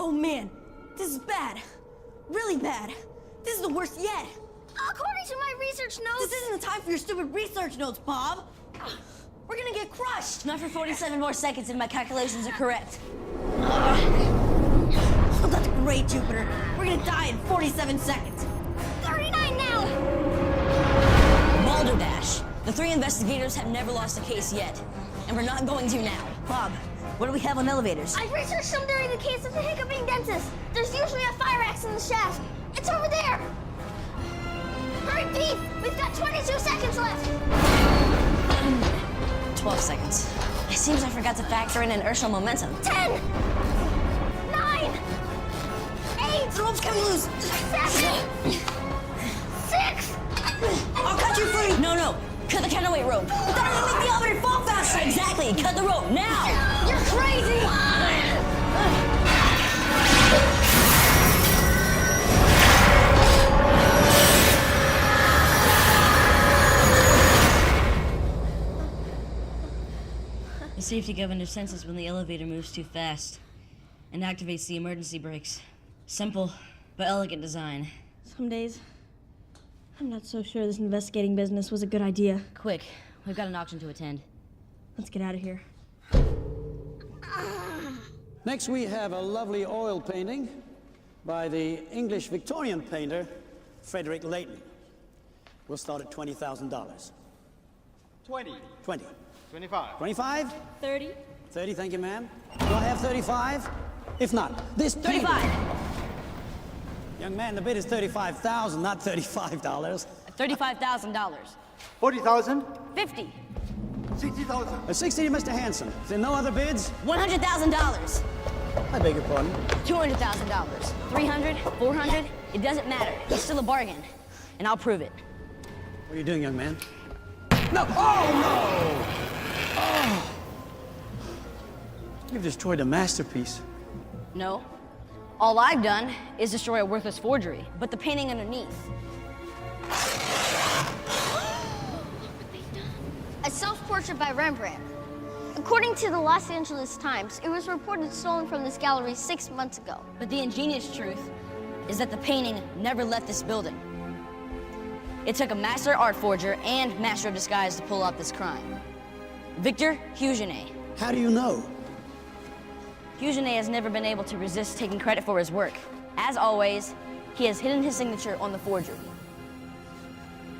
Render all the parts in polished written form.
Oh man, this is bad. Really bad. This is the worst yet. According to my research notes... This isn't the time for your stupid research notes, Bob. We're gonna get crushed. Not for 47 more seconds if my calculations are correct. Oh, that's great, Jupiter. We're gonna die in 47 seconds. 39 now! Balderdash, the 3 investigators have never lost a case yet. And we're not going to now. Bob, what do we have on elevators? I researched them during the case of the hiccuping dentist. There's usually a fire axe in the shaft. It's over there. Hurry, Pete! We've got 22 seconds left. 12 seconds. It seems I forgot to factor in inertial momentum. 10, 9, 8, The rope's coming loose. 7, 6. I'll cut you free. No. Cut the counterweight rope. But that'll make the elevator fall faster. Exactly. Cut the rope now. You're crazy! The safety governor senses when the elevator moves too fast and activates the emergency brakes. Simple, but elegant design. Some days, I'm not so sure this investigating business was a good idea. Quick, we've got an auction to attend. Let's get out of here. Next, we have a lovely oil painting by the English Victorian painter, Frederick Leighton. We'll start at $20,000. 20. 20. 25. 25? 30? 30, thank you, ma'am. Do I have 35? If not, this painting... 35. Young man, the bid is $35,000, not $35. $35,000. 40,000. 50. 60,000. 60 to Mr. Hanson. Is there no other bids? $100,000. I beg your pardon. $200,000. 300, 400, it doesn't matter. It's still a bargain. And I'll prove it. What are you doing, young man? No! Oh, no! Oh! You've destroyed a masterpiece. No. All I've done is destroy a worthless forgery, but the painting underneath. A self-portrait by Rembrandt. According to the Los Angeles Times, it was reported stolen from this gallery 6 months ago. But the ingenious truth is that the painting never left this building. It took a master art forger and master of disguise to pull off this crime. Victor Hugenet. How do you know? Hugenet has never been able to resist taking credit for his work. As always, he has hidden his signature on the forgery.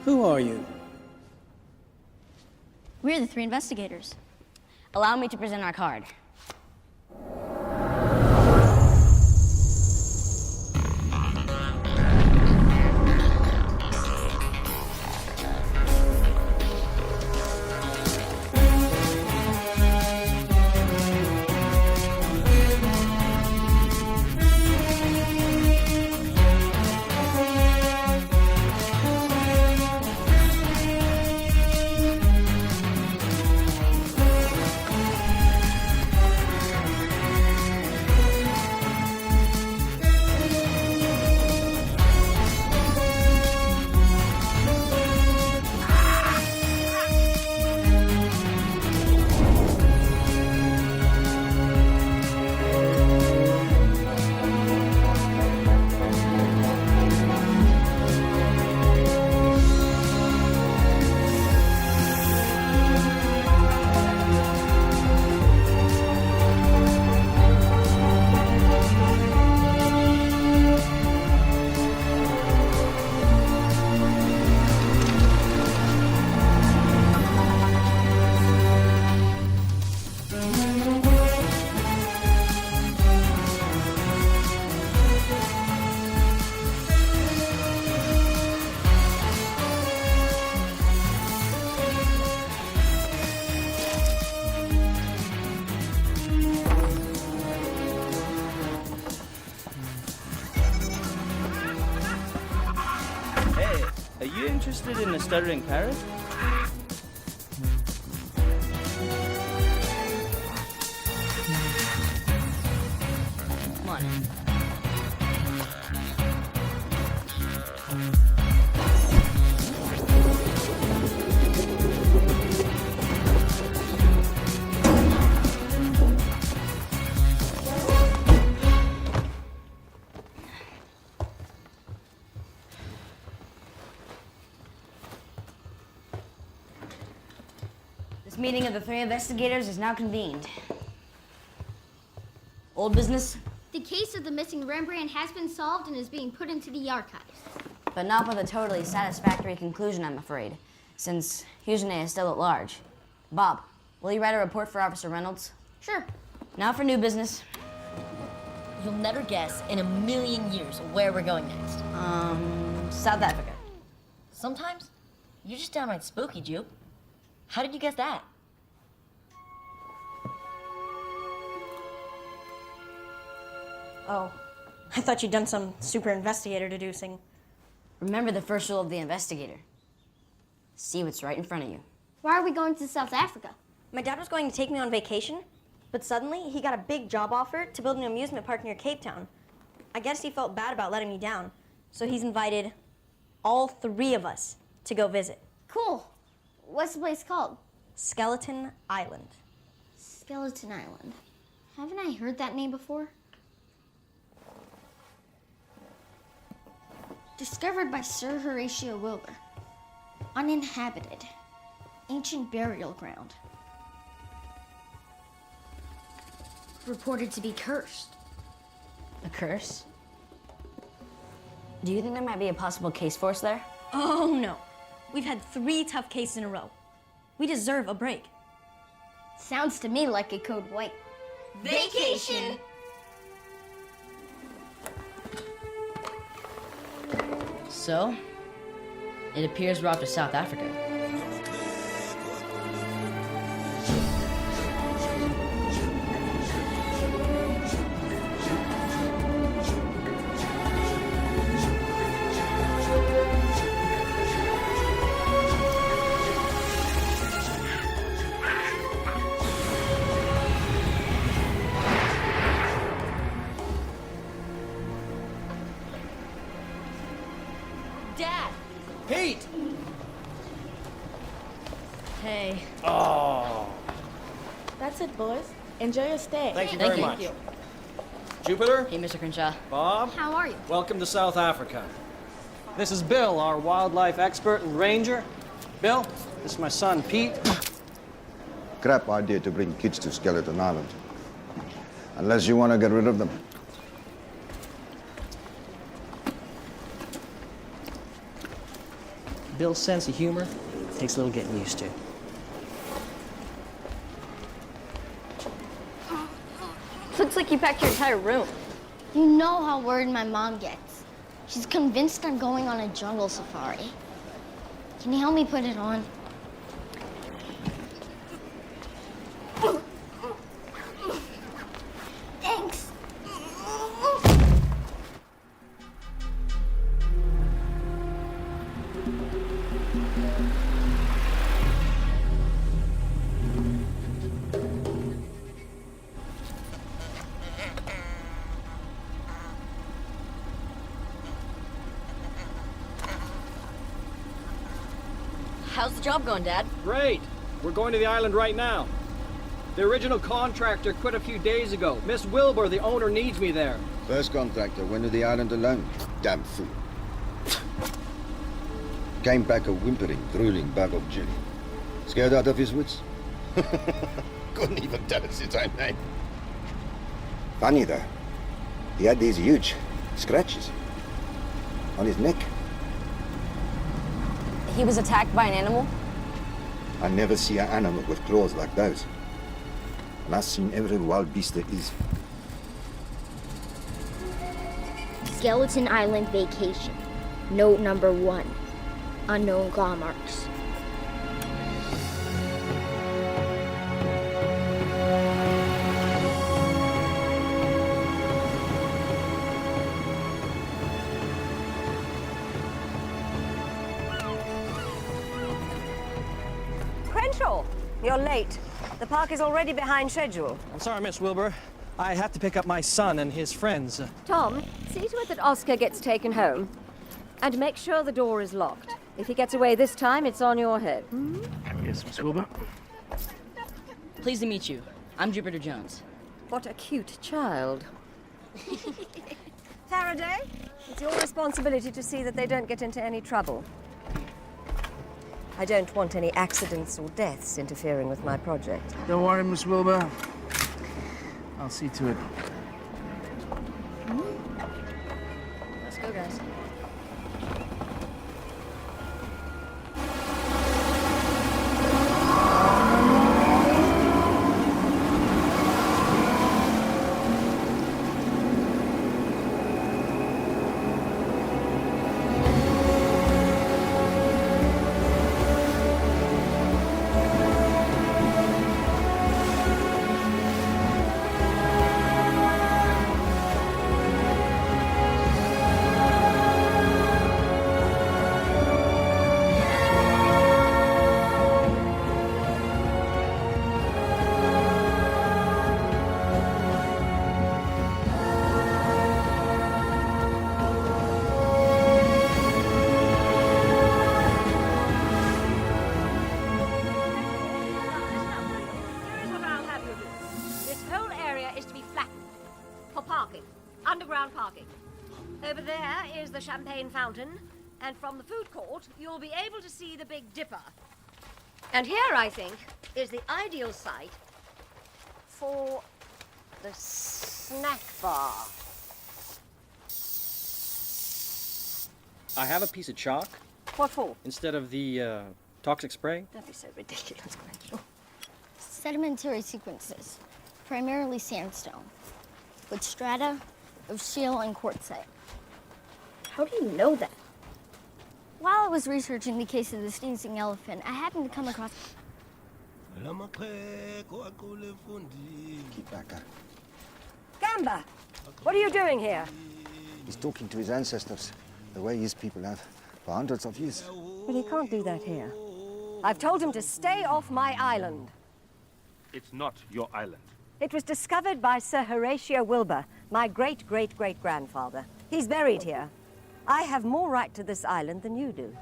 Who are you? We're the 3 investigators. Allow me to present our card. Are you interested in a stuttering parrot? Come on. Meeting of the 3 investigators is now convened. Old business, The case of the missing Rembrandt has been solved and is being put into the archives. but not with a totally satisfactory conclusion, I'm afraid, since Hugenet is still at large. Bob, will you write a report for Officer Reynolds? Sure. Now for new business. You'll never guess in a million years where we're going next. South Africa. Sometimes, you're just downright spooky, Jupe. How did you guess that? Oh, I thought you'd done some super investigator deducing. Remember the first rule of the investigator. See what's right in front of you. Why are we going to South Africa? My dad was going to take me on vacation, but suddenly he got a big job offer to build an amusement park near Cape Town. I guess he felt bad about letting me down, so he's invited all 3 of us to go visit. Cool. What's the place called? Skeleton Island. Skeleton Island. Haven't I heard that name before? Discovered by Sir Horatio Wilbur. Uninhabited. Ancient burial ground. Reported to be cursed. A curse? Do you think there might be a possible case for us there? Oh no, we've had 3 tough cases in a row. We deserve a break. Sounds to me like a code white. Vacation! So, it appears we're off to South Africa. Dad! Pete! Hey. That's it, boys. Enjoy your stay. Thank you Thank very you. much. Jupiter, Hey, Mr. Crenshaw. Bob, How are you? welcome to South Africa. This is Bill, our wildlife expert and ranger. Bill, this is my son, Pete. Crap idea to bring kids to Skeleton Island. Unless you want to get rid of them. Bill's sense of humor takes a little getting used to. Looks like you packed your entire room. You know how worried my mom gets. She's convinced I'm going on a jungle safari. Can you help me put it on? Thanks. How's the job going, Dad? Great. We're going to the island right now. The original contractor quit a few days ago. Miss Wilbur, the owner, needs me there. First contractor went to the island alone. Damn fool. Came back a whimpering, drooling bag of jelly. Scared out of his wits? Couldn't even tell us his own name. Funny though. He had these huge scratches on his neck. He was attacked by an animal? I never see an animal with claws like those. And I've seen every wild beast there is. Skeleton Island vacation. Note number 1. Unknown claw marks. Crenshaw, you're late. The park is already behind schedule. I'm sorry, Miss Wilbur. I have to pick up my son and his friends. Tom, see to it that Oscar gets taken home. And make sure the door is locked. If he gets away this time, it's on your head. Yes, Miss Wilbur. Pleased to meet you. I'm Jupiter Jones. What a cute child. Faraday, it's your responsibility to see that they don't get into any trouble. I don't want any accidents or deaths interfering with my project. Don't worry, Miss Wilbur. I'll see to it. Let's go, guys. Here's what I'll have you do. This whole area is to be flattened for parking, underground parking. Over there is the champagne fountain, and from the food court, you'll be able to see the Big Dipper. And here, I think, is the ideal site for the snack bar. I have a piece of chalk What for? instead of the toxic spray. Don't be so ridiculous, Rachel. Sedimentary sequences, primarily sandstone, with strata of shale and quartzite. How do you know that? While I was researching the case of the sneezing elephant, I happened to come across. Keep back, huh? Gamba! What are you doing here? He's talking to his ancestors, the way his people have for hundreds of years. But he can't do that here. I've told him to stay off my island. It's not your island. It was discovered by Sir Horatio Wilbur, my great-great-great-grandfather. He's buried here. I have more right to this island than you do.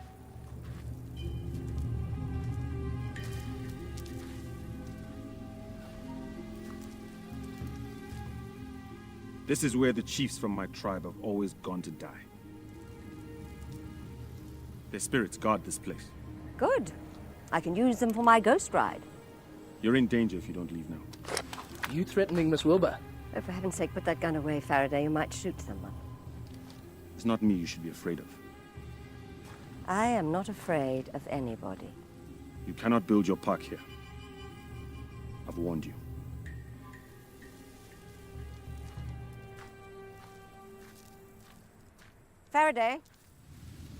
This is where the chiefs from my tribe have always gone to die. Their spirits guard this place. Good. I can use them for my ghost ride. You're in danger if you don't leave now. Are you threatening Miss Wilbur? Oh, for heaven's sake, put that gun away, Faraday. You might shoot someone. It's not me you should be afraid of. I am not afraid of anybody. You cannot build your park here. I've warned you. Faraday,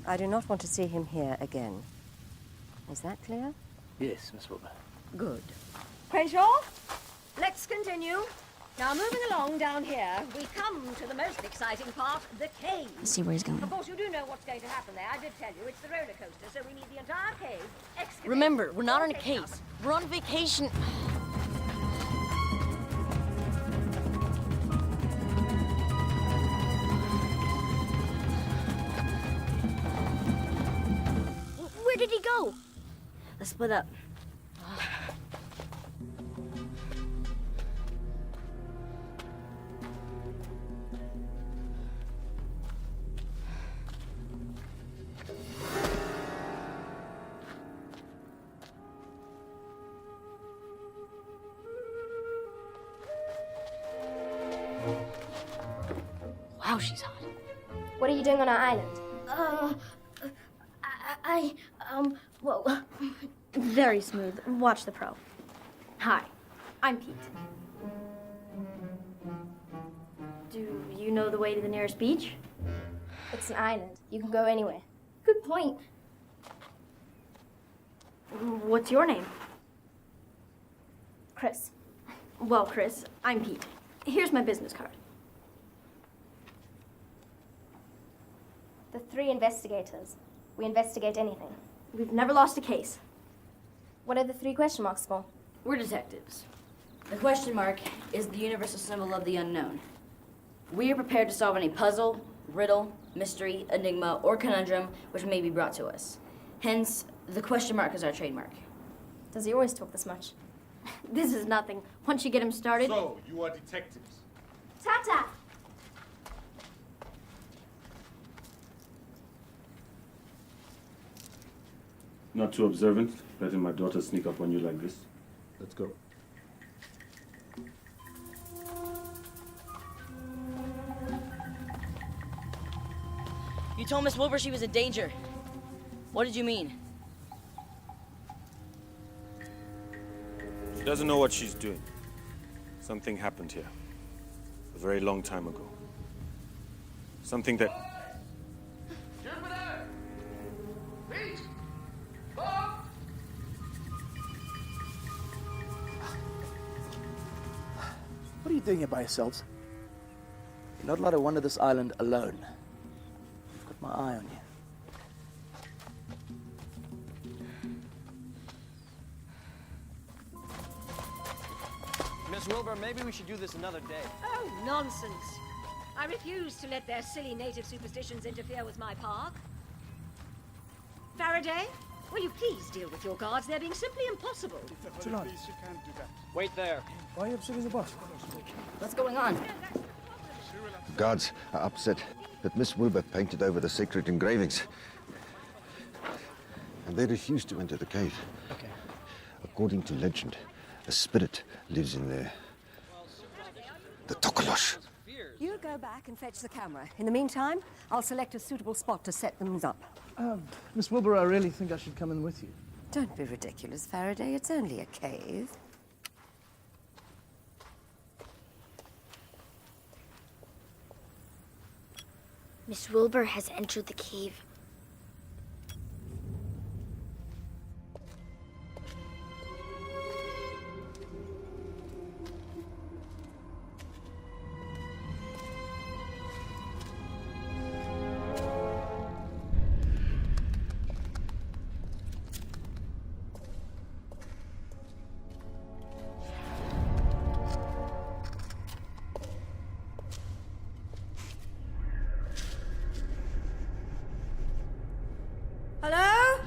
I do not want to see him here again. Is that clear? Yes, Miss Wilbur. Good. Crenshaw, let's continue. Now, moving along down here, we come to the most exciting part, the cave. Let's see where he's going. Of course, you do know what's going to happen there. I did tell you, it's the roller coaster, so we need the entire cave excavated. Remember, we're not all on a taken case. up. We're on vacation. Where did he go? Let's split up. Wow, she's hot. What are you doing on our island? Well, very smooth. Watch the pro. Hi, I'm Pete. Do you know the way to the nearest beach? It's an island. You can go anywhere. Good point. What's your name? Chris. Well, Chris, I'm Pete. Here's my business card. The 3 investigators. We investigate anything. We've never lost a case. What are the 3 question marks for? We're detectives. The question mark is the universal symbol of the unknown. We are prepared to solve any puzzle, riddle, mystery, enigma, or conundrum which may be brought to us. Hence, the question mark is our trademark. Does he always talk this much? This is nothing. Once you get him started. So, you are detectives. Ta-ta! Not too observant, letting my daughter sneak up on you like this. Let's go. You told Miss Wilbur she was in danger. What did you mean? She doesn't know what she's doing. Something happened here. A very long time ago. Something that... Jupiter! Pete! Bob! What are you doing here by yourselves? You're not allowed to wander this island alone. I've got my eye on you. Miss Wilbur, maybe we should do this another day. Oh, nonsense. I refuse to let their silly native superstitions interfere with my park. Faraday, will you please deal with your guards? They're being simply impossible. Tonight. Wait there. Why are you upsetting the boss? What's going on? The guards are upset that Miss Wilbur painted over the sacred engravings. And they refuse to enter the cave. Okay. According to legend, a spirit lives in there. The Tokolosh. You go back and fetch the camera. In the meantime, I'll select a suitable spot to set them up. Miss Wilbur, I really think I should come in with you. Don't be ridiculous, Faraday. It's only a cave. Miss Wilbur has entered the cave. Hello?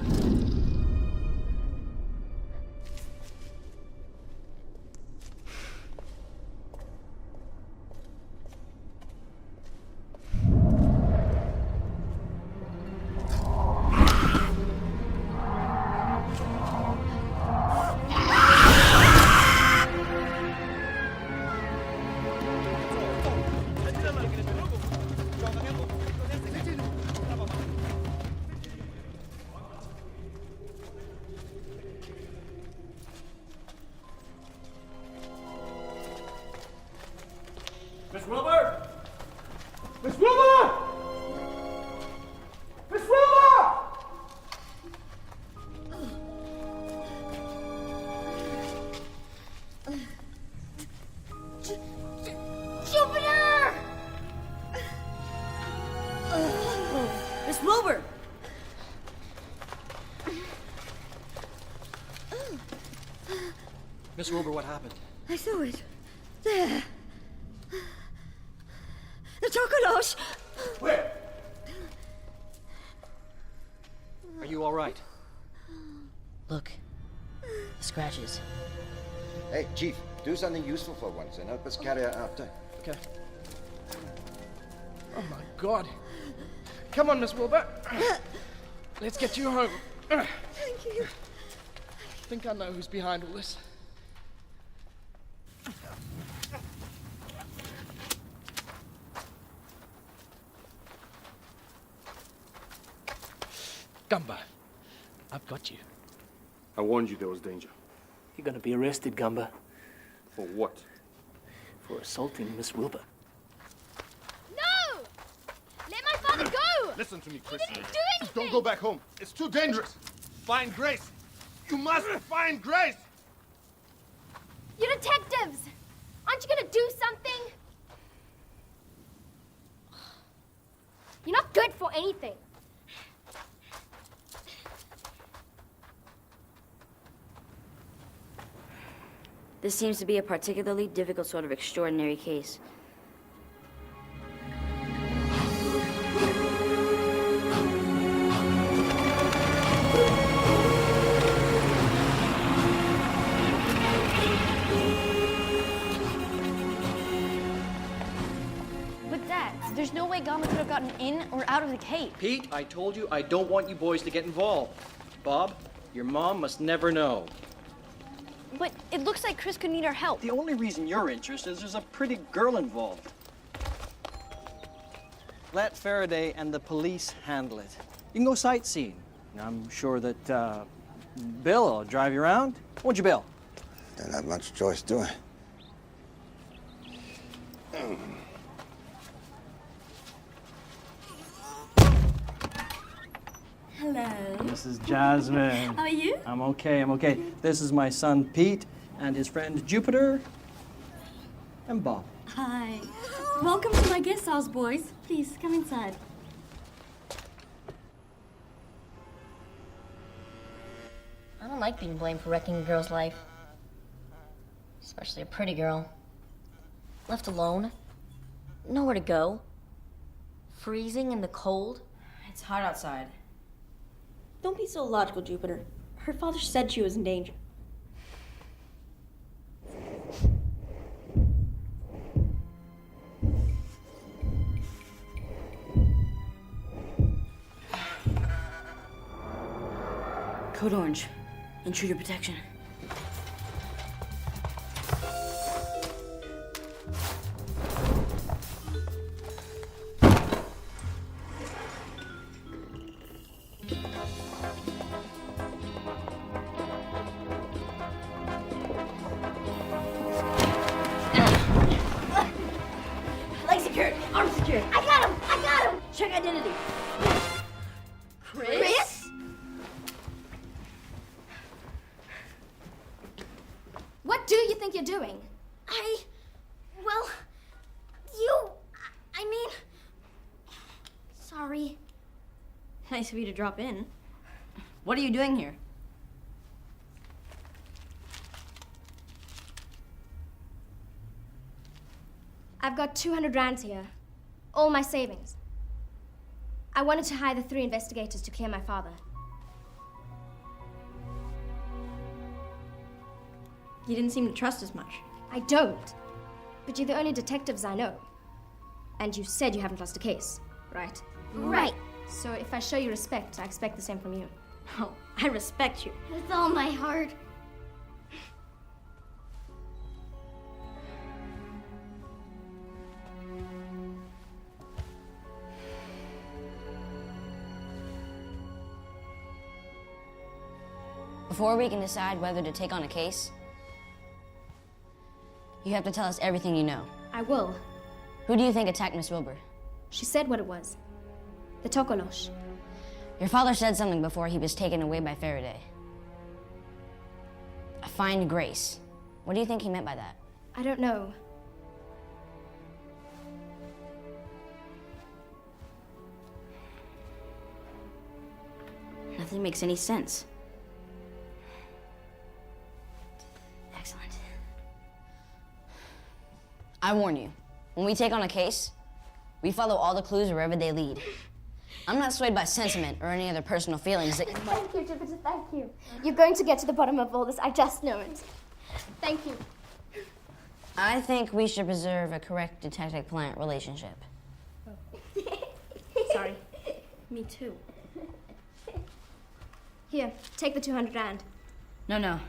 Miss Wilbur! Miss Wilbur! Miss Wilbur! Jupiter! Miss Wilbur! Miss Wilbur, what happened? I saw it. There. The Tokolosh! Where? Are you all right? Look. The scratches. Hey, Chief, do something useful for once and help us carry her out. Okay. Oh my God. Come on, Miss Wilbur. Let's get you home. Thank you. I think I know who's behind all this. Gumba, I've got you. I warned you there was danger. You're gonna be arrested, Gumba, For what? for assaulting Miss Wilbur. No! Let my father go! Listen to me, Chris. He didn't do anything! Don't go back home. It's too dangerous. Find Grace. You must find Grace. You detectives! Aren't you gonna do something? You're not good for anything. This seems to be a particularly difficult sort of extraordinary case. But Dad, there's no way Gama could have gotten in or out of the cave. Pete, I told you I don't want you boys to get involved. Bob, Your mom must never know. But it looks like Chris could need our help. The only reason you're interested is there's a pretty girl involved. Let Faraday and the police handle it. You can go sightseeing. I'm sure that Bill will drive you around. Won't you, Bill? Don't have much choice, do I? Hello. This is Jasmine. How are you? I'm okay. This is my son Pete and his friend Jupiter and Bob. Hi. Welcome to my guest house, boys. Please, come inside. I don't like being blamed for wrecking a girl's life. Especially a pretty girl. Left alone. Nowhere to go. Freezing in the cold. It's hot outside. Don't be so logical, Jupiter. Her father said she was in danger. Code Orange. Intruder protection. Leg secured. Arm secured. I got him! I got him! Check identity. Chris? What do you think you're doing? Well, I mean... Sorry. Nice of you to drop in. What are you doing here? I've got 200 rands here. All my savings. I wanted to hire the 3 investigators to clear my father. You didn't seem to trust us much. I don't. But you're the only detectives I know. And you said you haven't lost a case, right? Right. So if I show you respect, I expect the same from you. Oh, I respect you. With all my heart. Before we can decide whether to take on a case, you have to tell us everything you know. I will. Who do you think attacked Miss Wilbur? She said what it was. The Tokolosh. Your father said something before he was taken away by Faraday. Find Grace. What do you think he meant by that? I don't know. Nothing makes any sense. Excellent. I warn you, when we take on a case, we follow all the clues wherever they lead. I'm not swayed by sentiment or any other personal feelings that... Thank you, Jupiter, thank you. You're going to get to the bottom of all this, I just know it. Thank you. I think we should preserve a correct detective-client relationship. Sorry. Me too. Here, take the 200 rand. No.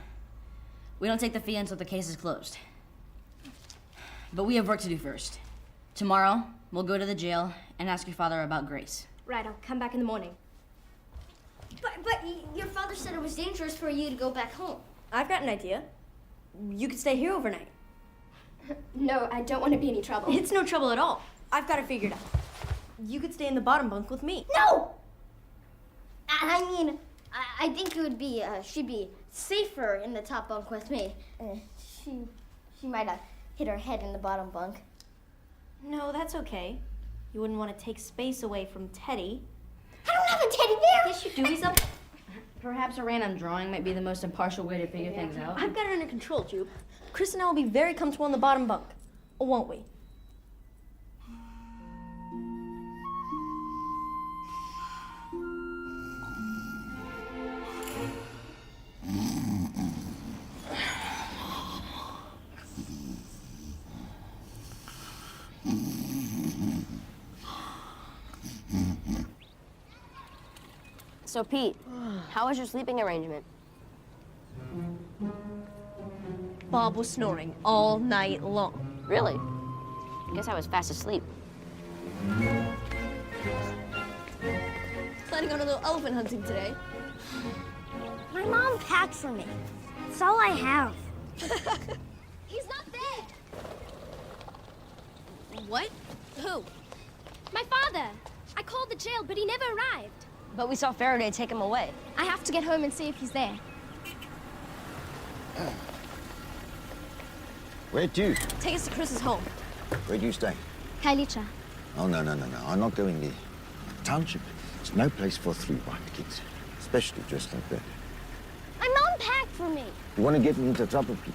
We don't take the fee until the case is closed. But we have work to do first. Tomorrow, we'll go to the jail and ask your father about Grace. Right, I'll come back in the morning. But your father said it was dangerous for you to go back home. I've got an idea. You could stay here overnight. No, I don't want to be any trouble. It's no trouble at all. I've got it figured out. You could stay in the bottom bunk with me. No! I mean, I think it would be, she'd be safer in the top bunk with me. She might have hit her head in the bottom bunk. No, that's okay. You wouldn't want to take space away from Teddy. I don't have a teddy bear! Yes, you do. He's up. Perhaps a random drawing might be the most impartial way to figure things out. I've got it under control, Jupe. Chris and I will be very comfortable in the bottom bunk. Or won't we? So, Pete, how was your sleeping arrangement? Bob was snoring all night long. Really? Guess I was fast asleep. Planning on a little elephant hunting today. My mom packed for me. It's all I have. He's not there. What? Who? My father. I called the jail, but he never arrived. But we saw Faraday take him away. I have to get home and see if he's there. Where to? Take us to Chris's home. Where do you stay? Kailicha. Oh, no. I'm not going there. Township. It's no place for 3 white kids, especially dressed like that. My mom packed for me. You want to get me into trouble, Pete?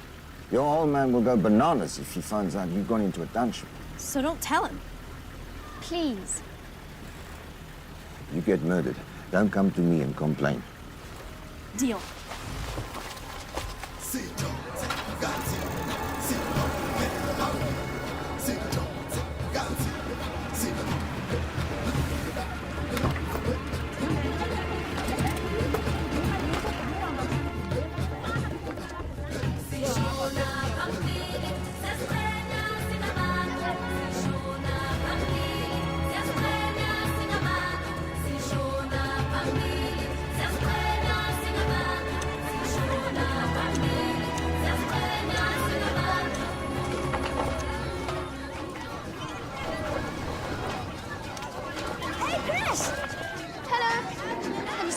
Your old man will go bananas if he finds out you've gone into a township. So don't tell him. Please. You get murdered. Don't come to me and complain. Deal.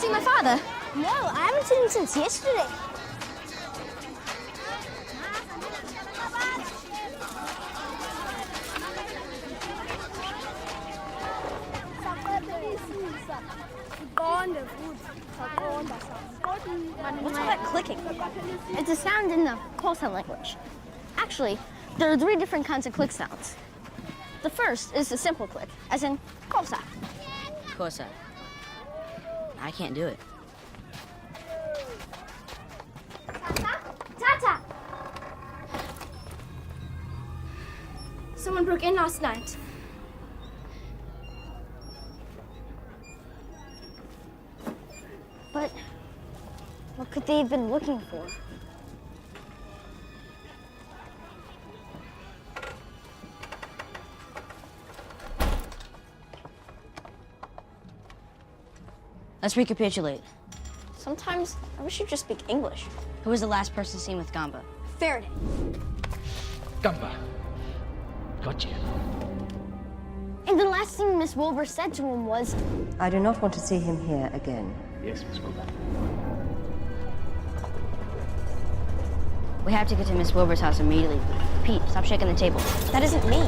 My father? No, I haven't seen him since yesterday. What's all that clicking? It's a sound in the Xhosa language. Actually, there are 3 different kinds of click sounds. The first is a simple click, as in Xhosa. Xhosa. I can't do it. Tata! Someone broke in last night. But what could they have been looking for? Let's recapitulate. Sometimes I wish you'd just speak English. Who was the last person seen with Gamba? Faraday. Gamba. Gotcha. And the last thing Miss Wilbur said to him was, I do not want to see him here again. Yes, Miss Wilbur. We have to get to Miss Wilbur's house immediately. Pete, stop shaking the table. That isn't me.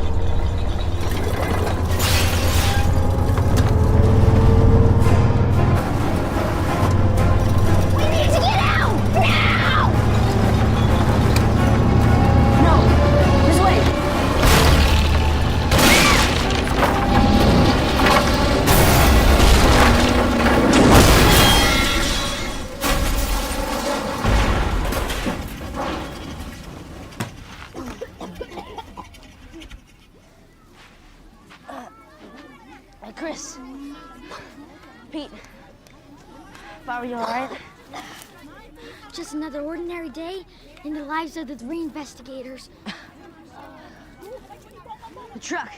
we need to get out! Now! No! This way! Chris. Pete. Bob, are you all right? Just another ordinary day in the lives of the 3 investigators. The truck.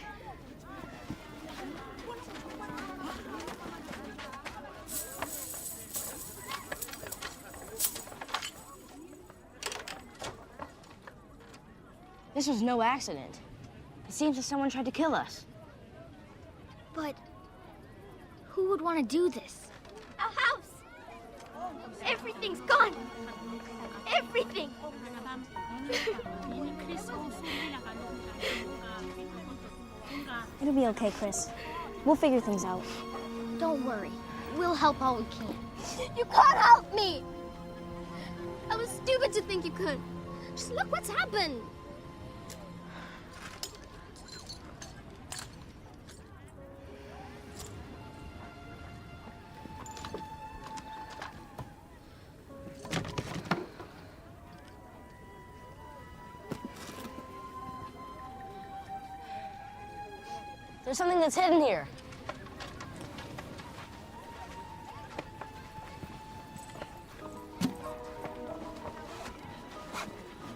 This was no accident. It seems that someone tried to kill us. But who would want to do this? Our house! Everything's gone! Everything! It'll be okay, Chris. We'll figure things out. Don't worry. We'll help all we can. You can't help me! I was stupid to think you could. Just look what's happened. There's something that's hidden here.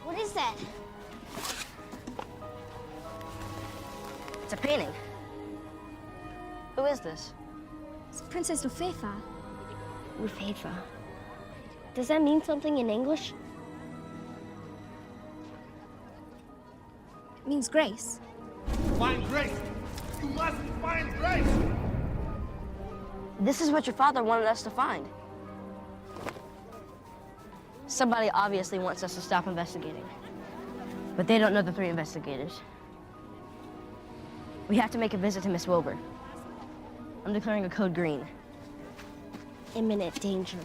What is that? happening? Who is this? It's Princess Rufefa. Rufefa. Does that mean something in English? It means grace. Find Grace! You must find Grace! This is what your father wanted us to find. Somebody obviously wants us to stop investigating. But they don't know the 3 investigators. We have to make a visit to Miss Wilbur. I'm declaring a code green. Imminent danger.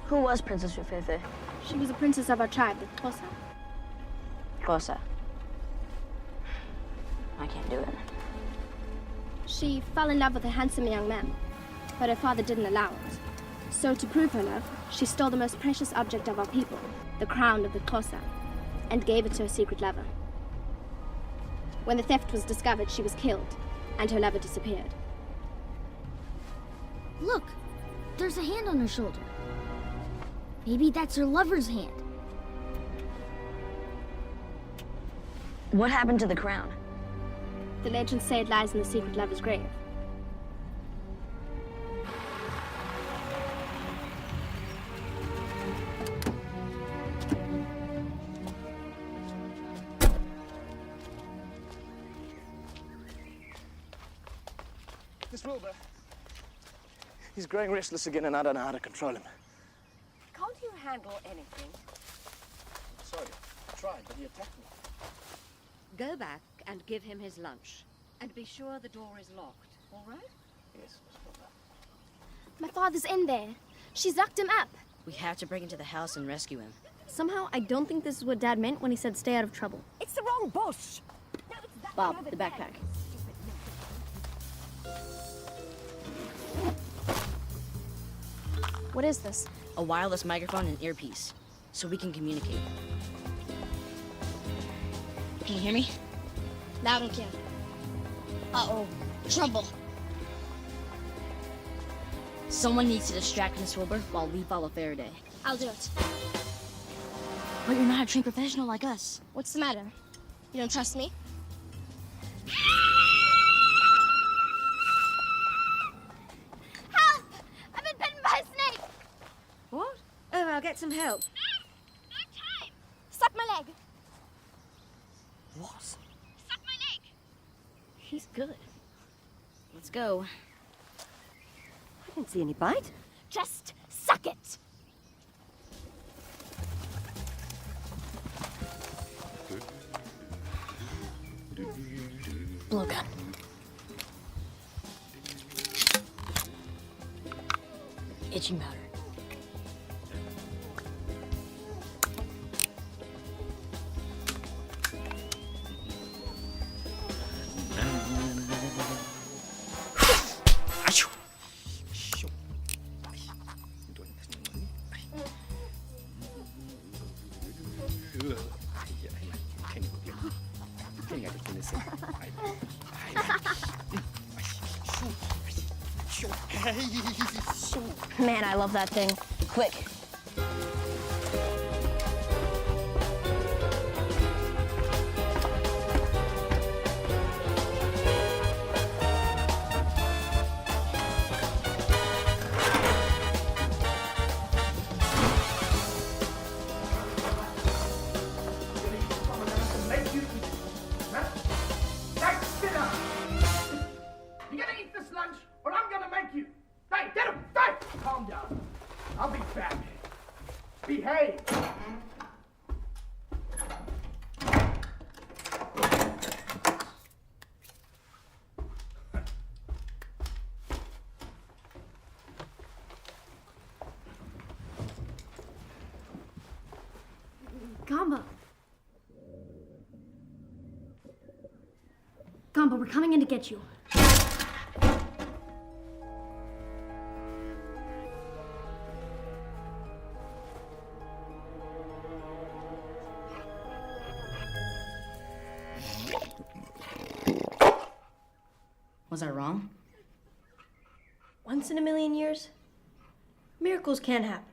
Who was Princess Rufefe? She was a princess of our tribe, the Xhosa. Xhosa. I can't do it. She fell in love with a handsome young man, but her father didn't allow it. So to prove her love, she stole the most precious object of our people, the crown of the Xhosa, and gave it to her secret lover. When the theft was discovered, she was killed, and her lover disappeared. Look, there's a hand on her shoulder. Maybe that's her lover's hand. What happened to the crown? The legends say it lies in the secret lover's grave. Miss Wilbur. He's growing restless again and I don't know how to control him. Can't you handle anything? Sorry, I tried, but he attacked me. Go back and give him his lunch. And be sure the door is locked, all right? Yes, Miss Wilbur. My father's in there. She's locked him up. We have to break into the house and rescue him. Somehow, I don't think this is what Dad meant when he said stay out of trouble. It's the wrong bush! Bob, the backpack. What is this? A wireless microphone and earpiece, so we can communicate. Can you hear me? Loud and clear. Uh-oh. Trouble. Someone needs to distract Miss Wilbur while we follow Faraday. I'll do it. But you're not a trained professional like us. What's the matter? You don't trust me? Help! I've been bitten by a snake! What? Oh, I'll get some help. No time! Suck my leg! What? Suck my leg! He's good. Let's go. I didn't see any bite. Just suck it! Blowgun. Itching powder. Man, I love that thing. Quick. You gonna eat this lunch, or I'm gonna make you. Hey, get him! Hey! Calm down. I'll be back. Behave. Gamba. Gamba, we're coming in to get you. Was I wrong? Once in a million years, miracles can happen.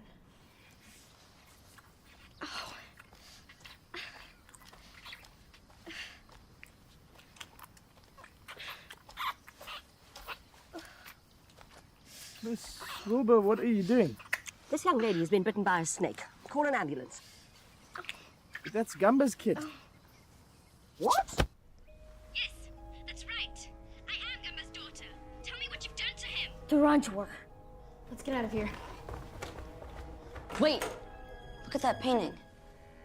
Miss Wilbur, what are you doing? This young lady has been bitten by a snake. Call an ambulance. That's Gumba's kid. What? Yes, that's right. I am Gumba's daughter. Tell me what you've done to him. Tarantua. Let's get out of here. Wait! Look at that painting.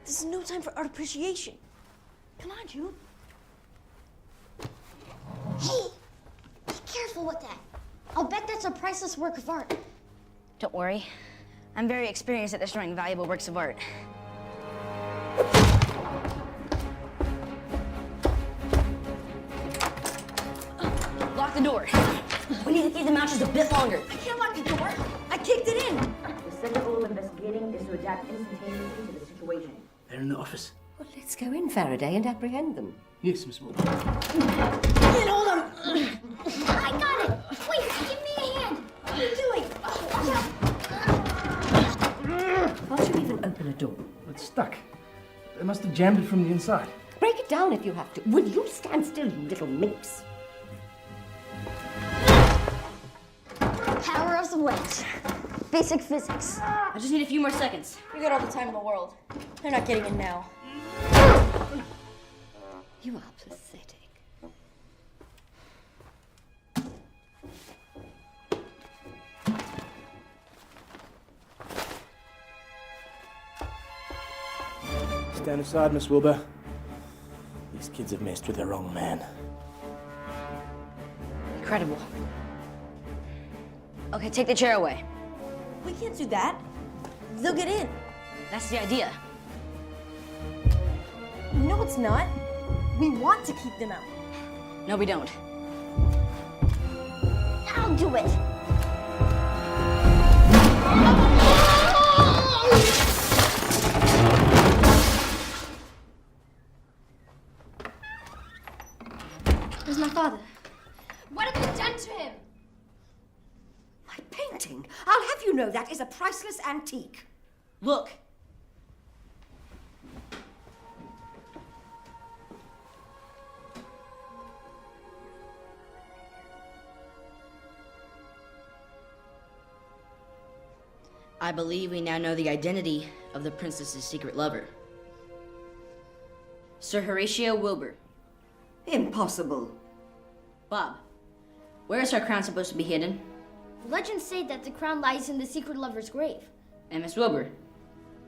This is no time for art appreciation. Come on, Jude. Hey, be careful with that. I'll bet that's a priceless work of art. Don't worry. I'm very experienced at destroying valuable works of art. Lock the door. We need to keep the mouth just a bit longer. I can't lock the door. I kicked it in. The second rule of investigating is to adapt instantaneously to the situation. They're in the office. Well, let's go in, Faraday, and apprehend them. Yes, Miss Wilbur. Can't hold him. I got it. Wait, give me a hand. What are you doing? Watch out. Can't you even open a door? It's stuck. They must have jammed it from the inside. Break it down if you have to. Will you stand still, you little minx? Power of the wedge. Basic physics. I just need a few more seconds. You got all the time in the world. They're not getting in now. You are pathetic. Stand aside, Miss Wilbur. These kids have messed with the wrong man. Incredible. Okay, take the chair away. We can't do that. They'll get in. That's the idea. No, it's not. We want to keep them out. No, we don't. I'll do it. Where's my father? What have you done to him? My painting? I'll have you know that is a priceless antique. Look. I believe we now know the identity of the princess's secret lover. Sir Horatio Wilbur. Impossible. Bob, where is her crown supposed to be hidden? Legends say that the crown lies in the secret lover's grave. And Miss Wilbur,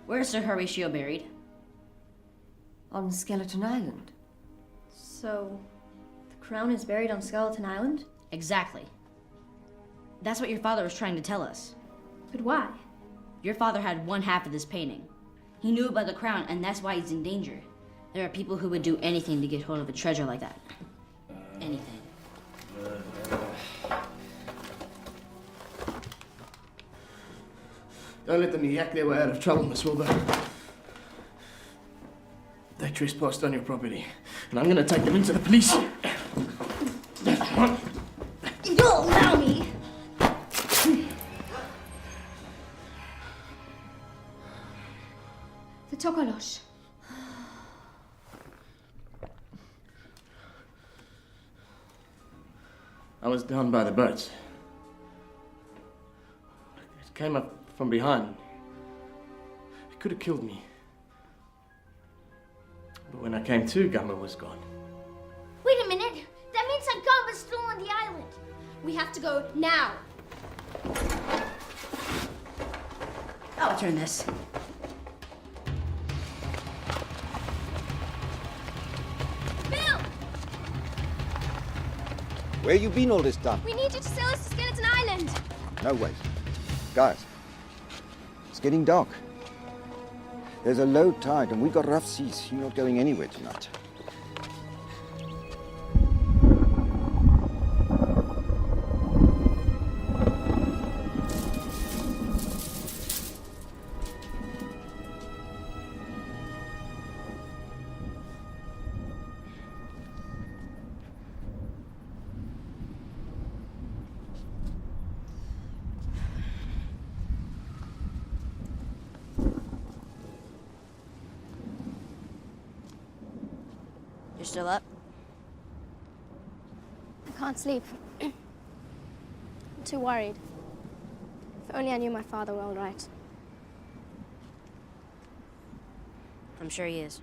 where is Sir Horatio buried? On Skeleton Island. So, the crown is buried on Skeleton Island? Exactly. That's what your father was trying to tell us. But why? Your father had one half of this painting. He knew about the crown, and that's why he's in danger. There are people who would do anything to get hold of a treasure like that. Anything. Don't let them yak their way out of trouble, Miss Wilbur. They trespassed on your property, and I'm going to take them into the police. If you'll allow me. The Tokolosh. I was down by the boats. It came up from behind. It could have killed me. But when I came to, Gumba was gone. Wait a minute. That means that Gumba's still on the island. We have to go now. I'll turn this. Bill! Where you been all this time? We need you to sail us to Skeleton Island. No way. Guys, it's getting dark. There's a low tide and we got rough seas. You're not going anywhere tonight. still up? I can't sleep. I'm too worried. If only I knew my father were all right. I'm sure he is.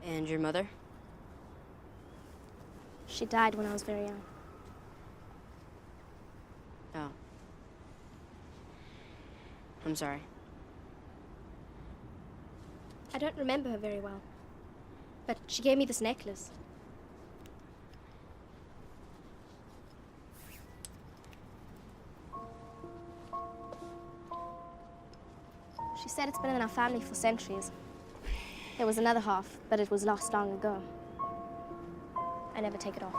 And your mother? She died when I was very young. Oh. I'm sorry. I don't remember her very well. But she gave me this necklace. She said it's been in our family for centuries. There was another half, but it was lost long ago. I never take it off.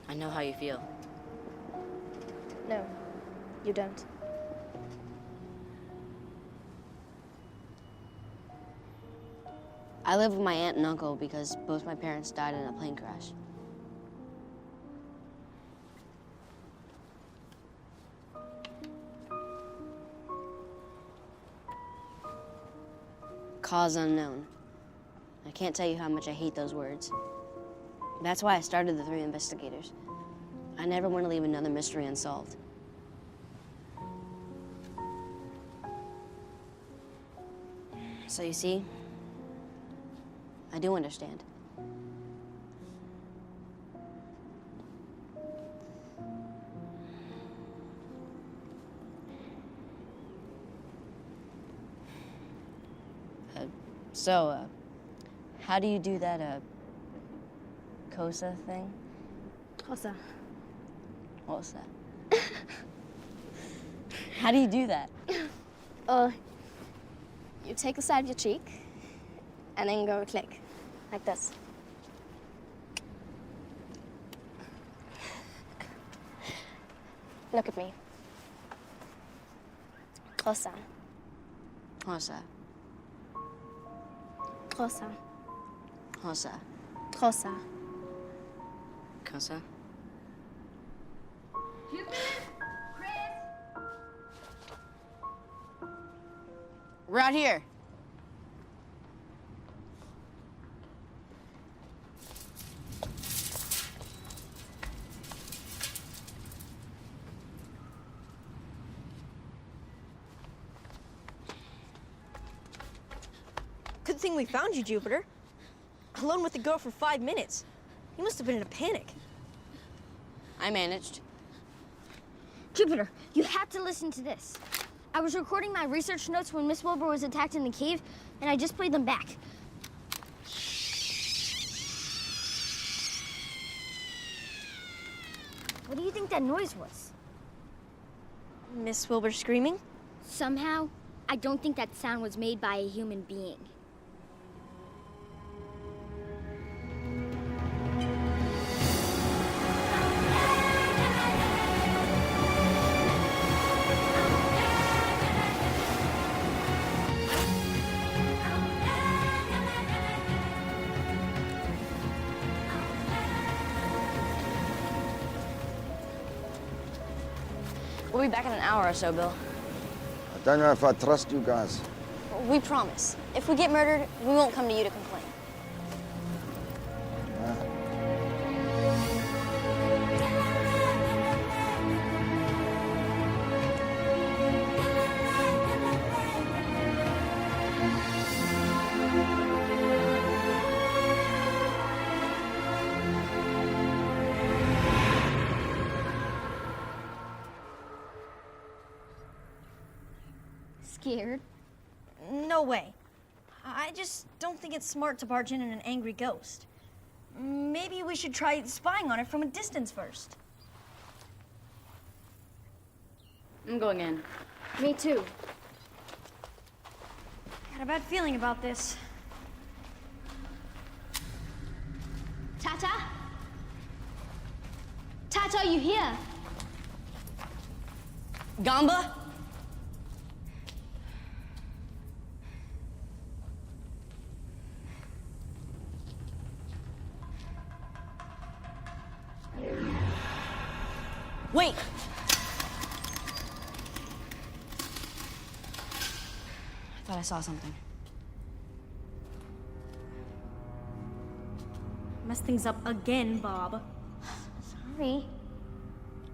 I know how you feel. No, you don't. I live with my aunt and uncle because both my parents died in a plane crash. Cause unknown. I can't tell you how much I hate those words. That's why I started the 3 investigators. I never want to leave another mystery unsolved. So you see, I do understand. How do you do that, COSA thing? COSA. What's that? How do you do that? You take the side of your cheek, and then go click, like this. Look at me. COSA. COSA. COSA. COSA. COSA. COSA. We're out here. Good thing we found you, Jupiter. Alone with the girl for 5 minutes. You must have been in a panic. I managed. Jupiter, you have to listen to this. I was recording my research notes when Miss Wilbur was attacked in the cave, and I just played them back. What do you think that noise was? Miss Wilbur screaming? Somehow, I don't think that sound was made by a human being. We'll be back in an hour or so, Bill. I don't know if I trust you guys. We promise. If we get murdered, we won't come to you to complain. Scared? No way. I just don't think it's smart to barge in an angry ghost. Maybe we should try spying on it from a distance first. I'm going in. Me too. Got a bad feeling about this. Tata? Tata, are you here? Gamba? Wait! Thought I saw something. Mess things up again, Bob. Sorry.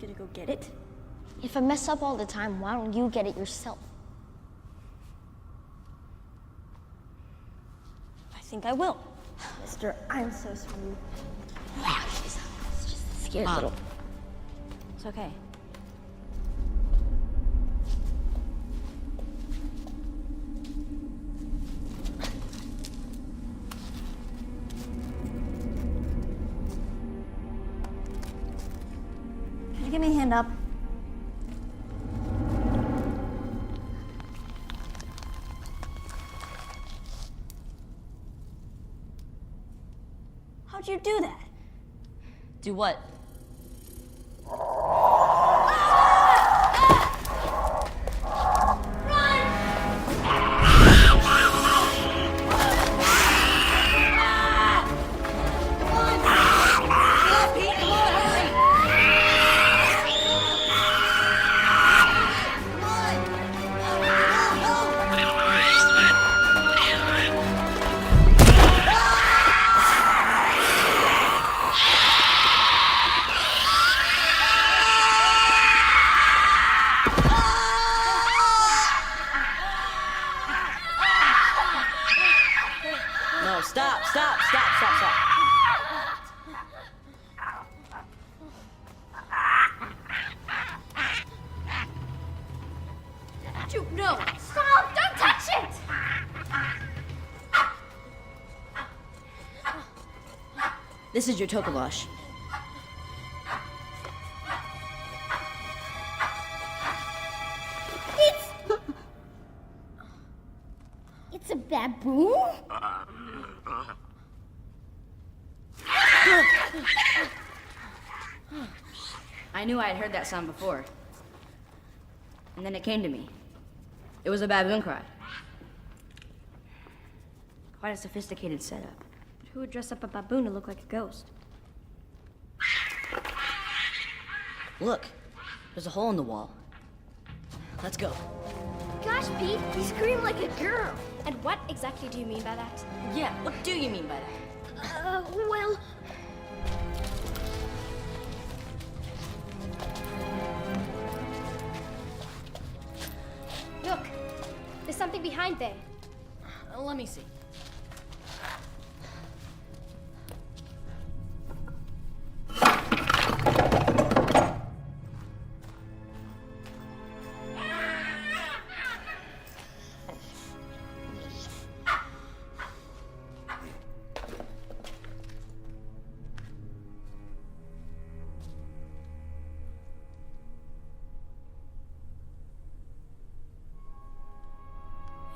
Gonna go get it? If I mess up all the time, why don't you get it yourself? I think I will. Mister, I'm so smooth. She's just a scared Bob. little. It's okay. Can you give me a hand up? How'd you do that? Do what? No, stop. You no! Stop! Don't touch it! This is your Tokolosh. It's a baboon? I knew I had heard that sound before. And then it came to me. It was a baboon cry. Quite a sophisticated setup. Who would dress up a baboon to look like a ghost? Look, there's a hole in the wall. Let's go. Gosh, Pete, you scream like a girl. And what exactly do you mean by that? Yeah, what do you mean by that? Well... Look, there's something behind there. Let me see.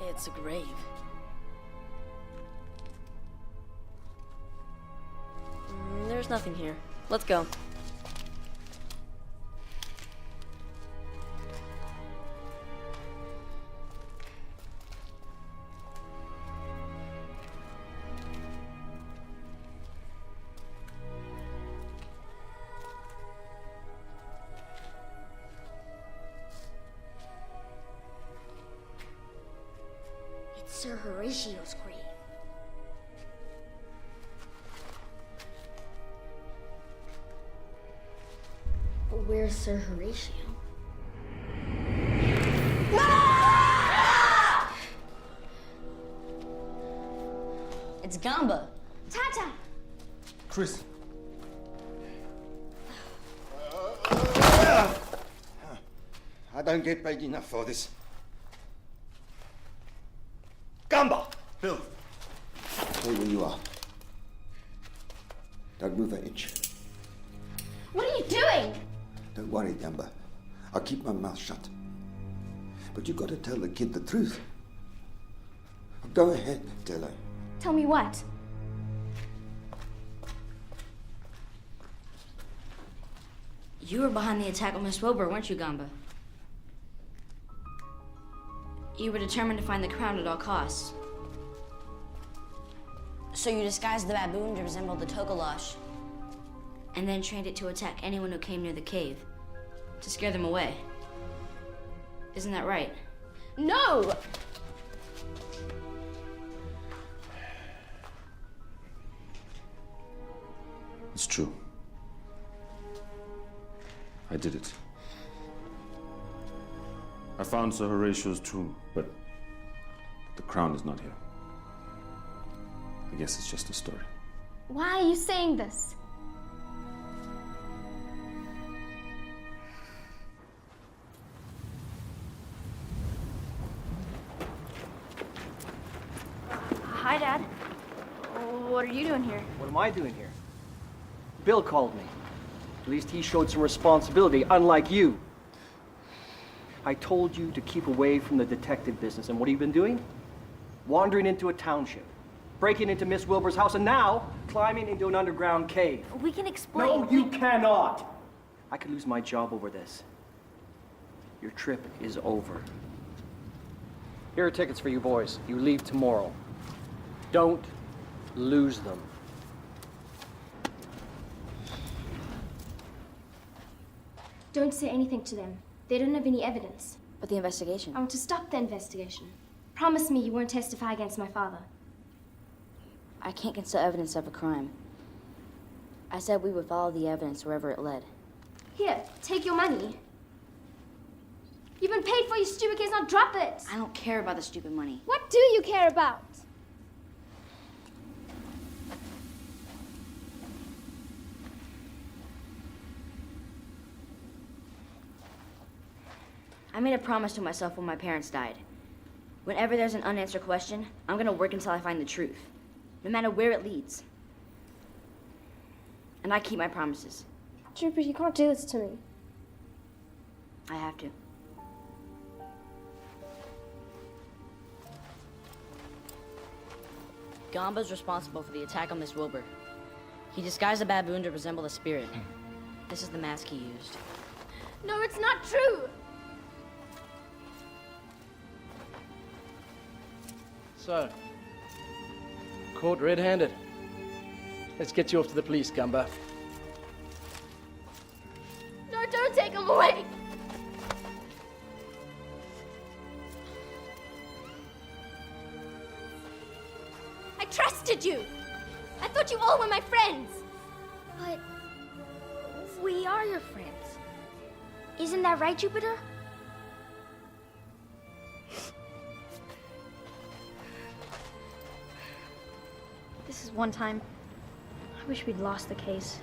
It's a grave. There's nothing here. Let's go. It's Sir Horatio's grave. But where's Sir Horatio? It's Gamba. Tata! Chris. I don't get paid enough for this. Gamba! Bill. Stay where you are. Don't move an inch. What are you doing? Don't worry, Gamba. I'll keep my mouth shut. But you got to tell the kid the truth. Go ahead, tell her. Tell me what? You were behind the attack on Miss Wilbur, weren't you, Gamba? You were determined to find the crown at all costs. So you disguised the baboon to resemble the Tokolosh, and then trained it to attack anyone who came near the cave, to scare them away. Isn't that right? No! I did it. I found Sir Horatio's tomb, but the crown is not here. I guess it's just a story. Why are you saying this? Hi, Dad. What are you doing here? What am I doing here? Bill called me. At least he showed some responsibility, unlike you. I told you to keep away from the detective business, and what have you been doing? Wandering into a township, breaking into Miss Wilbur's house, and now climbing into an underground cave. We can explain. No, you cannot! I could lose my job over this. Your trip is over. Here are tickets for you boys. You leave tomorrow. Don't lose them. Don't say anything to them. They don't have any evidence. But the investigation. I want to stop the investigation. Promise me you won't testify against my father. I can't conceal evidence of a crime. I said we would follow the evidence wherever it led. Here, take your money. You've been paid for your stupid case, now drop it! I don't care about the stupid money. What do you care about? I made a promise to myself when my parents died. Whenever there's an unanswered question, I'm gonna work until I find the truth, no matter where it leads. And I keep my promises. Trooper, you can't do this to me. I have to. Gamba's responsible for the attack on Miss Wilbur. He disguised a baboon to resemble a spirit. This is the mask he used. No, it's not true! So, caught red-handed. Let's get you off to the police, Gamba. No, don't take him away! I trusted you! I thought you all were my friends! But we are your friends. Isn't that right, Jupiter? This is one time. I wish we'd lost the case.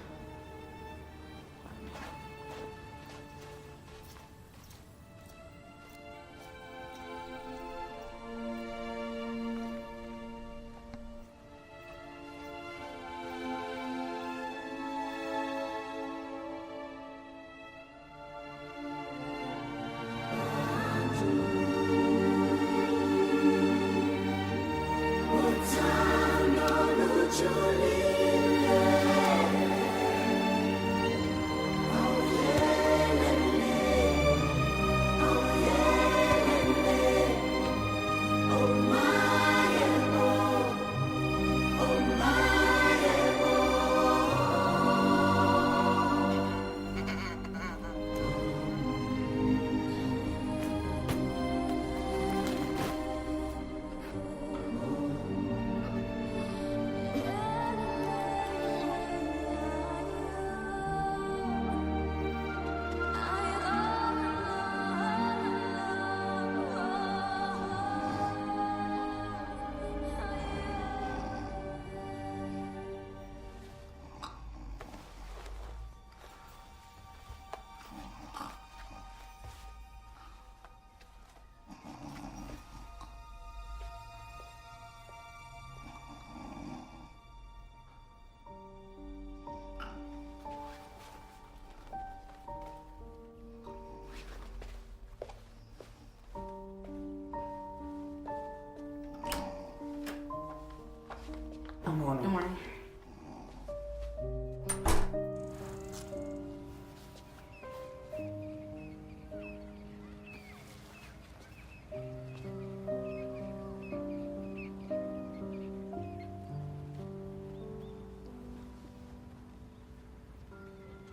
Good morning.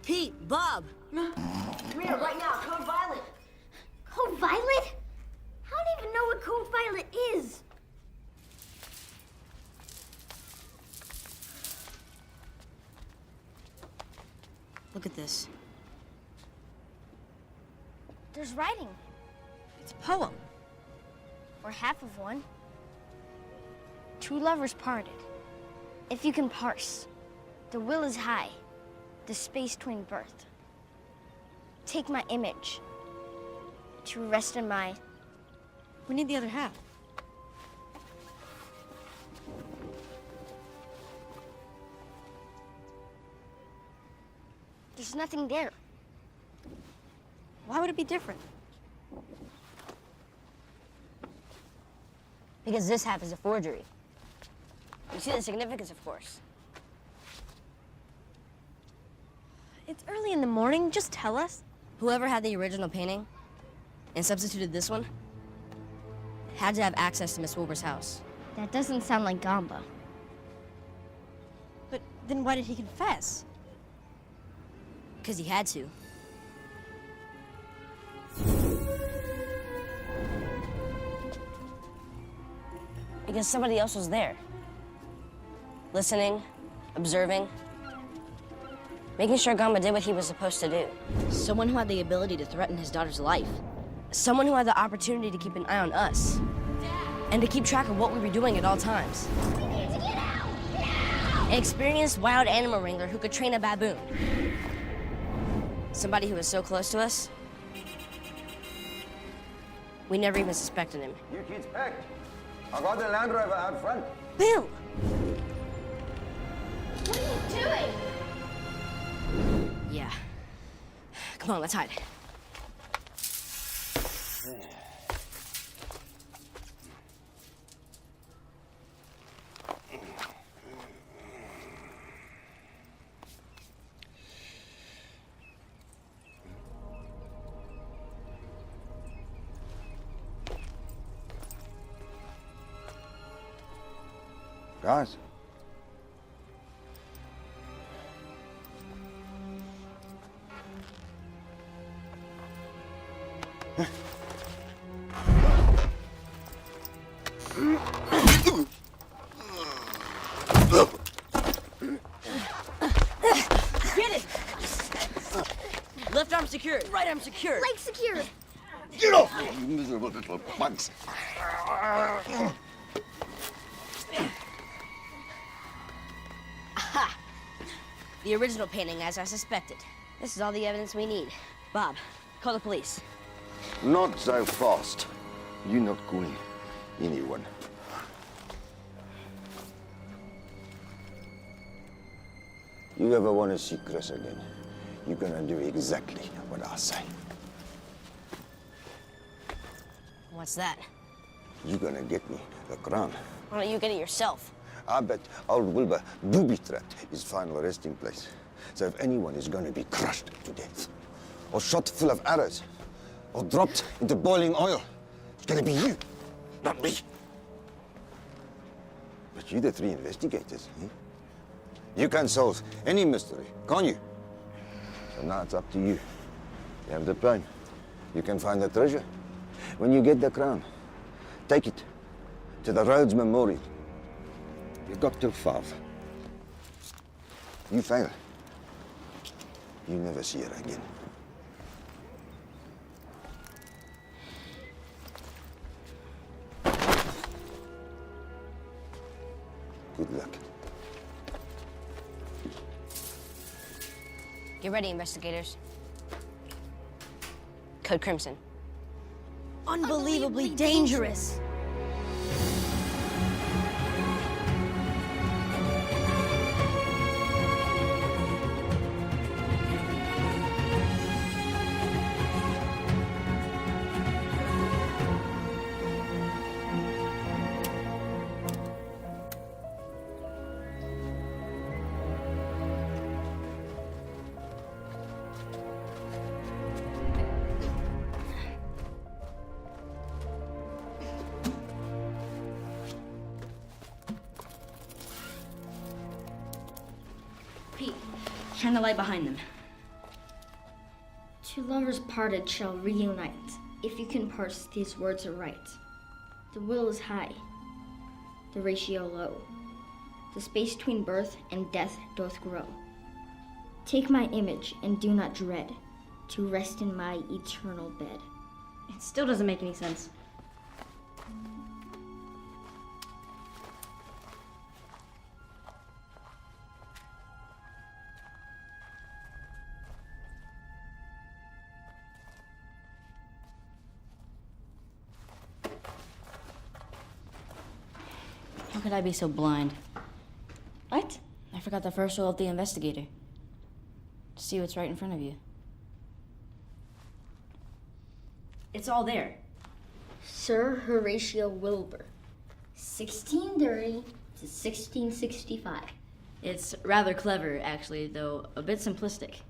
Pete, Bob. Come here right now, Code Violet. Code Violet? I don't even know what Code Violet is. Look at this. There's writing. It's a poem. Or half of one. Two lovers parted. If you can parse, the will is high, the space between birth. Take my image to rest in my... We need the other half. There's nothing there. Why would it be different? Because this half is a forgery. You see the significance, of course. It's early in the morning. Just tell us. Whoever had the original painting and substituted this one had to have access to Miss Wilbur's house. That doesn't sound like Gamba. But then why did he confess? Because he had to. Because somebody else was there. Listening, observing, making sure Gamba did what he was supposed to do. Someone who had the ability to threaten his daughter's life. Someone who had the opportunity to keep an eye on us. And to keep track of what we were doing at all times. An experienced wild animal wrangler who could train a baboon. Somebody who was so close to us, we never even suspected him. You kids packed. I got the Land Rover out front. Bill! What are you doing? Yeah. Come on, let's hide. Guys. Get it! Left arm secured, right arm secured. Leg secured. Get off me, you miserable little bugs. Aha! The original painting, as I suspected. This is all the evidence we need. Bob, call the police. Not so fast. You're not calling anyone. You ever want to see Chris again, you're gonna do exactly what I say. What's that? You're gonna get me the crown. Why don't you get it yourself? I bet old Wilbur booby-trapped his final resting place. So if anyone is gonna be crushed to death, or shot full of arrows, or dropped into boiling oil, it's gonna be you, not me. But you're the three investigators, eh? You can solve any mystery, can't you? So now it's up to you. You have the pain. You can find the treasure. When you get the crown, take it to the Rhodes Memorial. You've got till 5. You fail, you never see her again. Good luck. Get ready, investigators. Code Crimson. Unbelievably dangerous. Pete, shine the light behind them. Two lovers parted shall reunite. If you can parse, these words are right. The will is high, the ratio low. The space between birth and death doth grow. Take my image and do not dread to rest in my eternal bed. It still doesn't make any sense. How could I be so blind? What? I forgot the first rule of the investigator. To see what's right in front of you. It's all there. Sir Horatio Wilbur, 1630 to 1665. It's rather clever, actually, though a bit simplistic.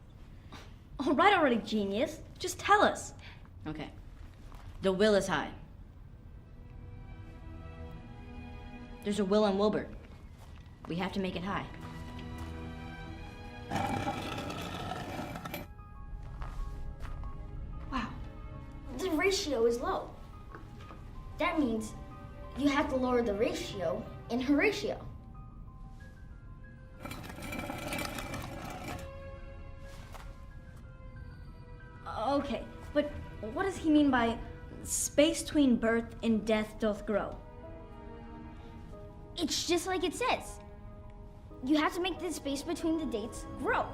All right already, genius. Just tell us. Okay. The will is high. There's a will on Wilbur. We have to make it high. Wow. The ratio is low. That means you have to lower the ratio in Horatio. Okay, but what does he mean by space between birth and death doth grow? It's just like it says. You have to make the space between the dates grow.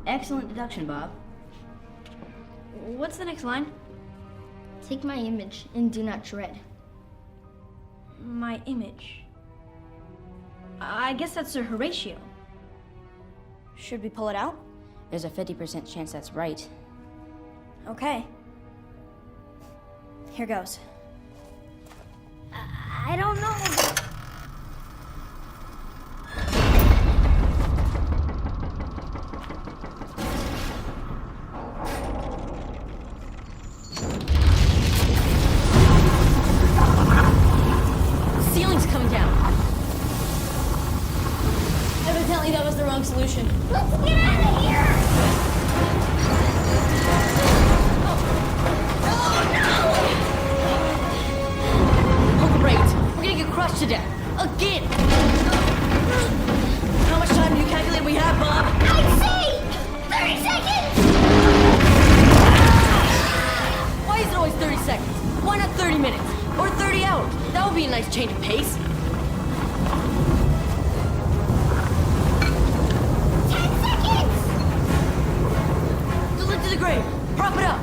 Excellent deduction, Bob. What's the next line? Take my image and do not tread. My image. I guess that's Sir Horatio. Should we pull it out? There's a 50% chance that's right. Okay. Here goes. I don't know. Ceiling's coming down. Evidently, that was the wrong solution. Let's get out of here! Oh, great. We're gonna get crushed to death. Again! How much time do you calculate we have, Bob? I'd say 30 seconds! Why is it always 30 seconds? Why not 30 minutes? Or 30 hours? That would be a nice change of pace. 10 seconds! Deliver to the grave. Prop it up.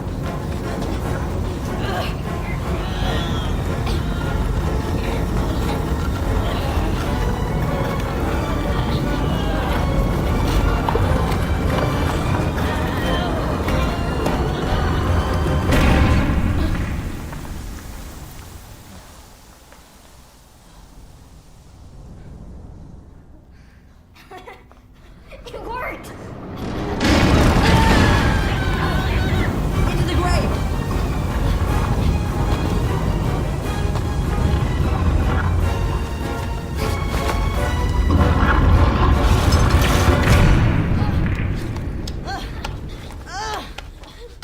It worked! Into the grave.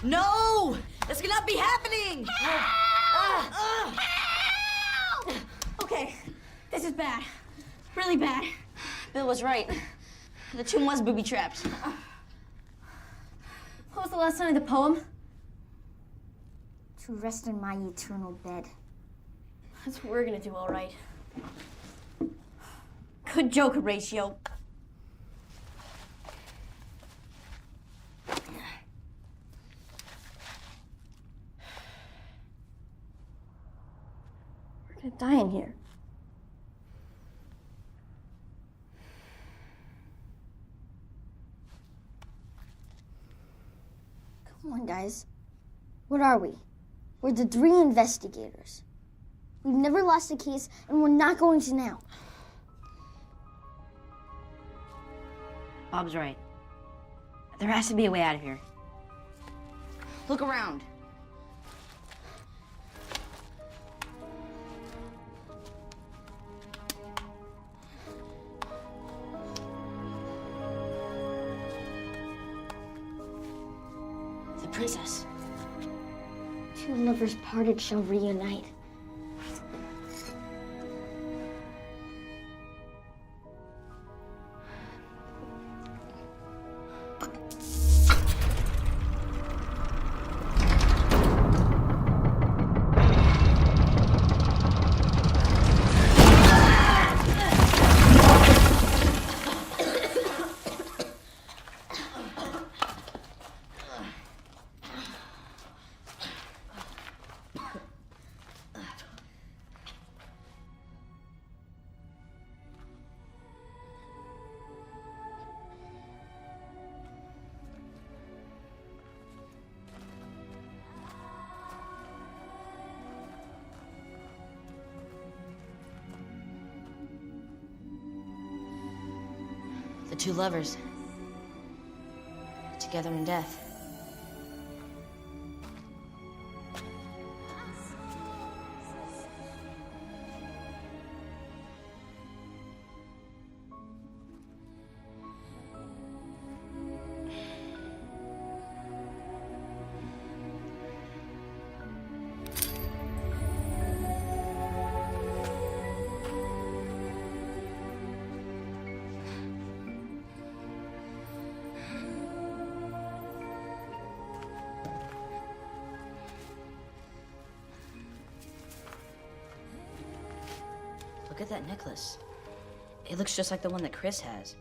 No! This cannot be happening! Okay, this is bad. Really bad. Bill was right. The tomb was booby-trapped. What was the last line of the poem? To rest in my eternal bed. That's what we're gonna do, all right. Good joke, Horatio. We're gonna die in here. Come on, guys. What are we? We're the 3 investigators. We've never lost a case, and we're not going to now. Bob's right. There has to be a way out of here. Look around. The princess. Two lovers parted shall reunite. The two lovers, together in death. Look at that necklace. It looks just like the one that Chris has.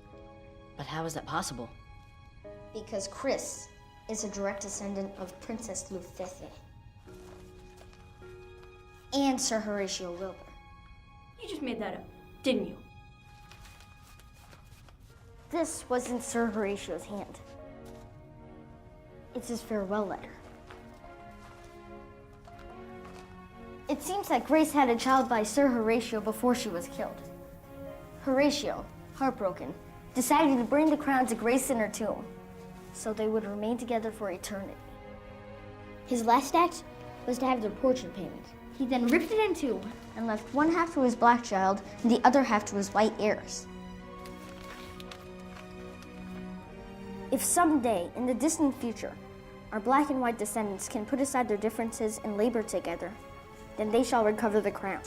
But how is that possible? Because Chris is a direct descendant of Princess Lufefe. And Sir Horatio Wilbur. You just made that up, didn't you? This was in Sir Horatio's hand. It's his farewell letter. It seems that Grace had a child by Sir Horatio before she was killed. Horatio, heartbroken, decided to bring the crown to Grace in her tomb, so they would remain together for eternity. His last act was to have their portrait painted. He then ripped it in two and left one half to his black child and the other half to his white heirs. If someday, in the distant future, our black and white descendants can put aside their differences and labor together, then they shall recover the crown.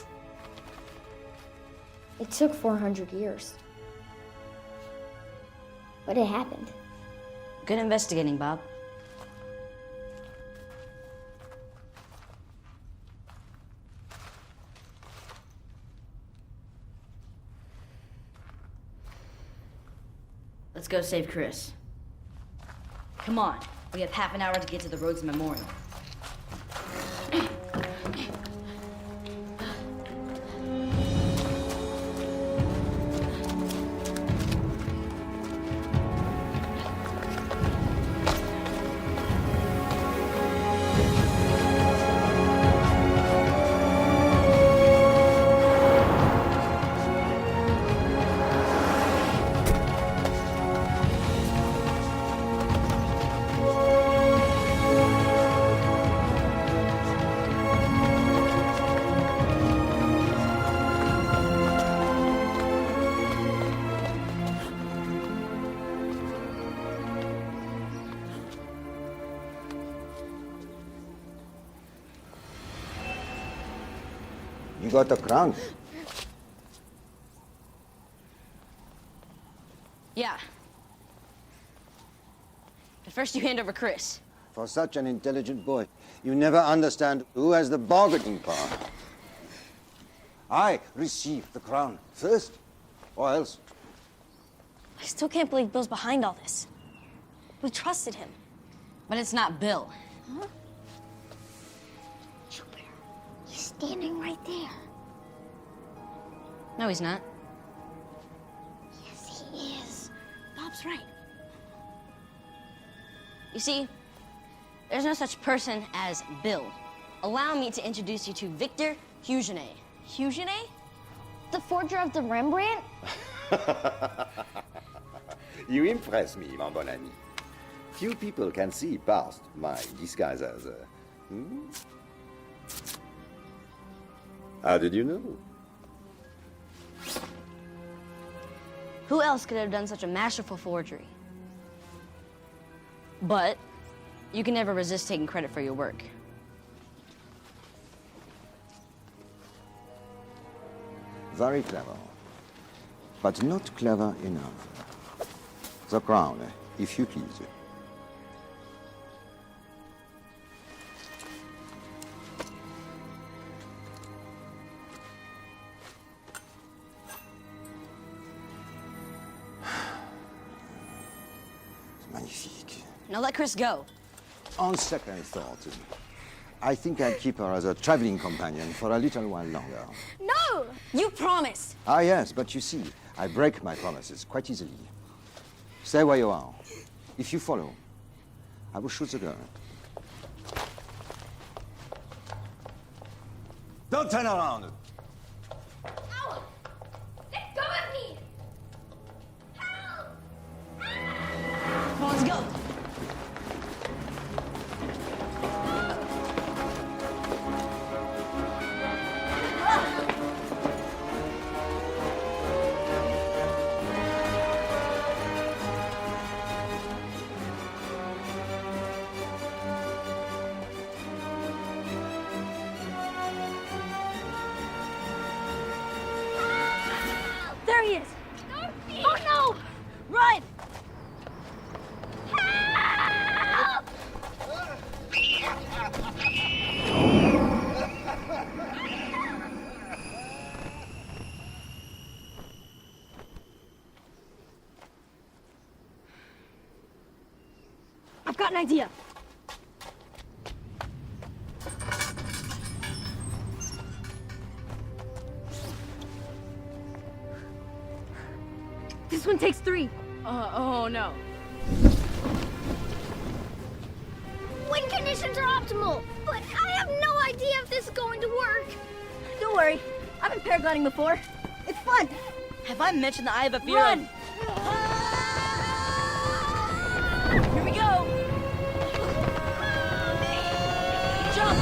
It took 400 years. But it happened. Good investigating, Bob. Let's go save Chris. Come on. We have half an hour to get to the Rhodes Memorial. You got the crown. Yeah. But first you hand over Chris. For such an intelligent boy, you never understand who has the bargaining power. I receive the crown first, or else. I still can't believe Bill's behind all this. We trusted him. But it's not Bill. Huh? He's standing right there. No, he's not. Yes, he is. Bob's right. You see, there's no such person as Bill. Allow me to introduce you to Victor Hugenet. Hugenet? The forger of the Rembrandt? You impress me, mon bon ami. Few people can see past my disguise as a... How did you know? Who else could have done such a masterful forgery? But you can never resist taking credit for your work. Very clever. But not clever enough. The crown, if you please. Magnifique. Now let Chris go. On second thought, I think I'll keep her as a traveling companion for a little while longer. No! You promised. Ah, yes, but you see, I break my promises quite easily. Stay where you are. If you follow, I will shoot the girl. Don't turn around. Ow! Let go of me! Help! Come on, let's go. There he is! Oh no! Run! Help! I've got an idea. This one takes 3. Oh no. Wind conditions are optimal, but I have no idea if this is going to work. Don't worry. I've been paragliding before. It's fun. Have I mentioned that I have a fear Run! of... Here we go! Jump!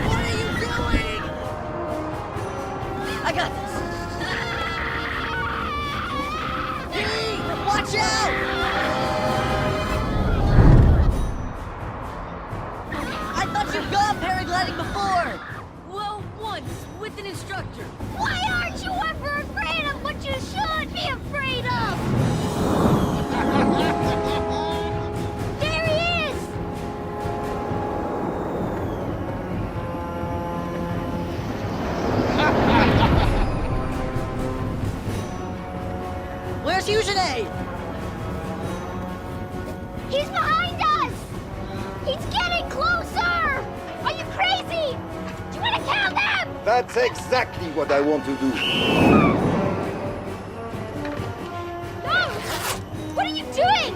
What are you doing? I got this. Pete, watch out! I thought you'd gone paragliding before. Well, once with an instructor. Why aren't you ever afraid of what you should be afraid of? There he is! Where's Eugene? He's behind us! He's getting closer! Are you crazy? Do you want to kill them? That's exactly what I want to do. No! What are you doing?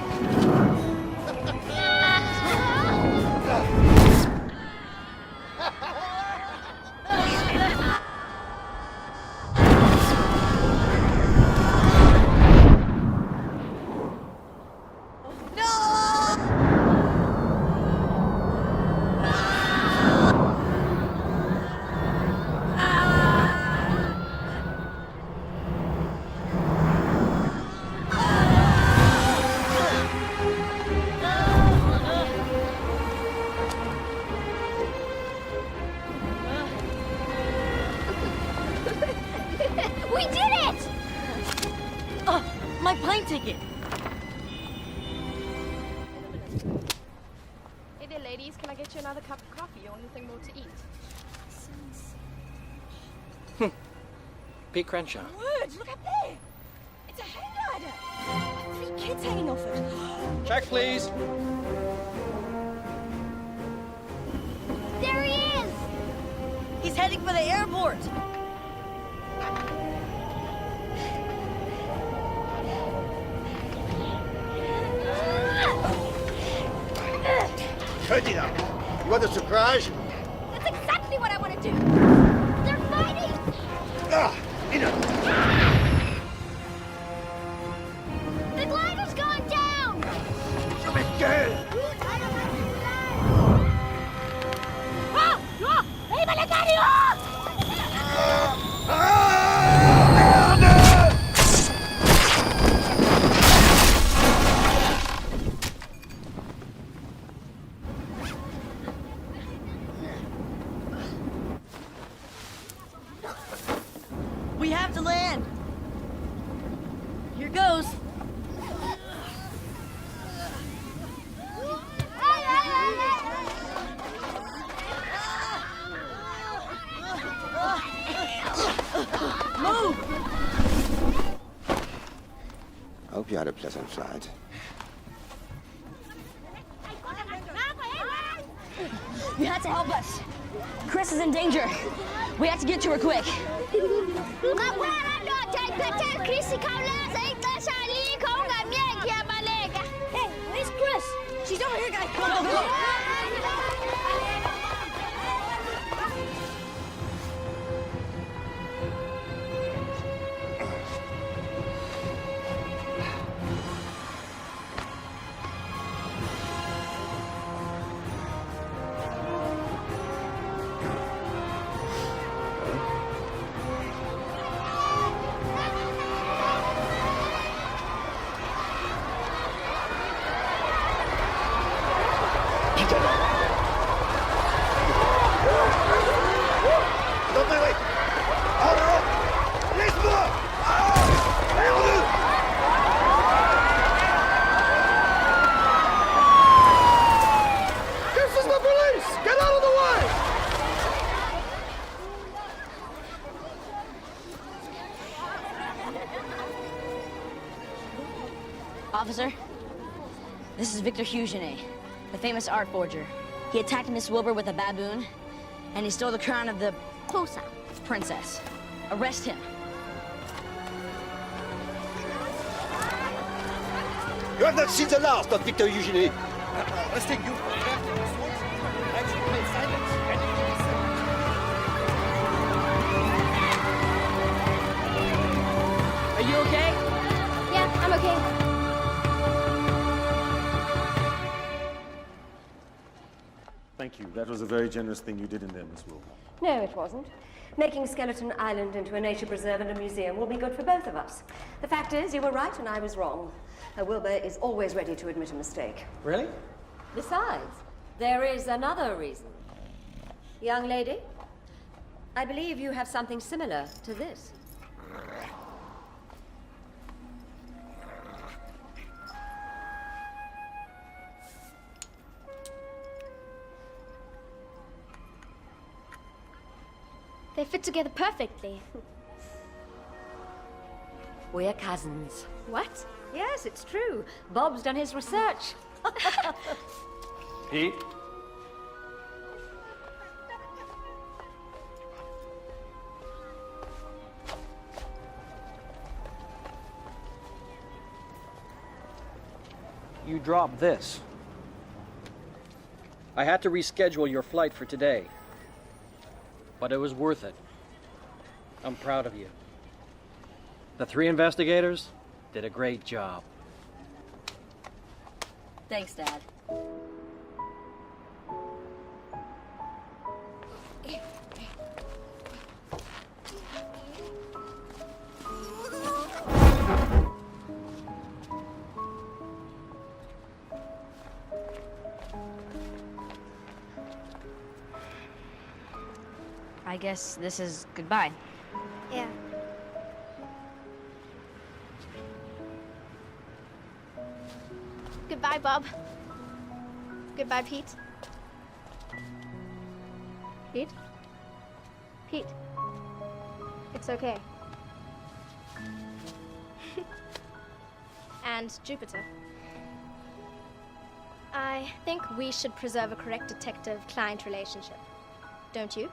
We did it! My plane ticket. Hey there, ladies. Can I get you another cup of coffee or anything more to eat? Pete Crenshaw. Woods, look up there. It's a hang glider. 3 kids hanging off it. Check, please. There he is! He's heading for the airport. Ferdinand, you want a surprise? That's exactly what I want to do! They're fighting! Ah, enough! The glider's gone down! Je m'étais! Ah! Ah! Hey, Malagario! a pleasant flight. You had to help us. Chris is in danger. We have to get to her quick. Hey, where's Chris? She's over here, guys. Come on, go. Officer, this is Victor Hugenet, the famous art forger. He attacked Miss Wilbur with a baboon, and he stole the crown of the Kosa princess. Arrest him. You have not seen the last of Victor Eugenie. Arresting you for theft of swords. I should remain silent. Are you okay? Yeah, I'm okay. Thank you. That was a very generous thing you did in there, Miss Wilbur. No, it wasn't. Making Skeleton Island into a nature preserve and a museum will be good for both of us. The fact is, you were right and I was wrong. Wilbur is always ready to admit a mistake. Really? Besides, there is another reason. Young lady, I believe you have something similar to this. They fit together perfectly. We're cousins. What? Yes, it's true. Bob's done his research. Pete? You dropped this. I had to reschedule your flight for today. But it was worth it. I'm proud of you. The 3 investigators did a great job. Thanks, Dad. I guess this is goodbye. Yeah. Goodbye, Bob. Goodbye, Pete. Pete? Pete. It's okay. And Jupiter. I think we should preserve a correct detective-client relationship. Don't you?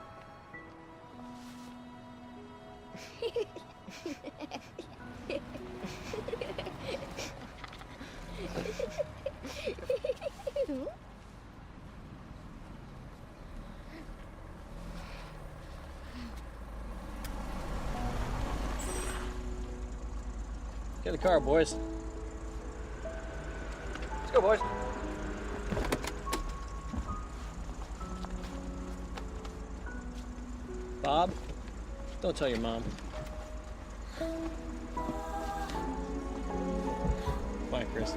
Get the car, boys. Let's go, boys. Bob, don't tell your mom. Bye, Chris.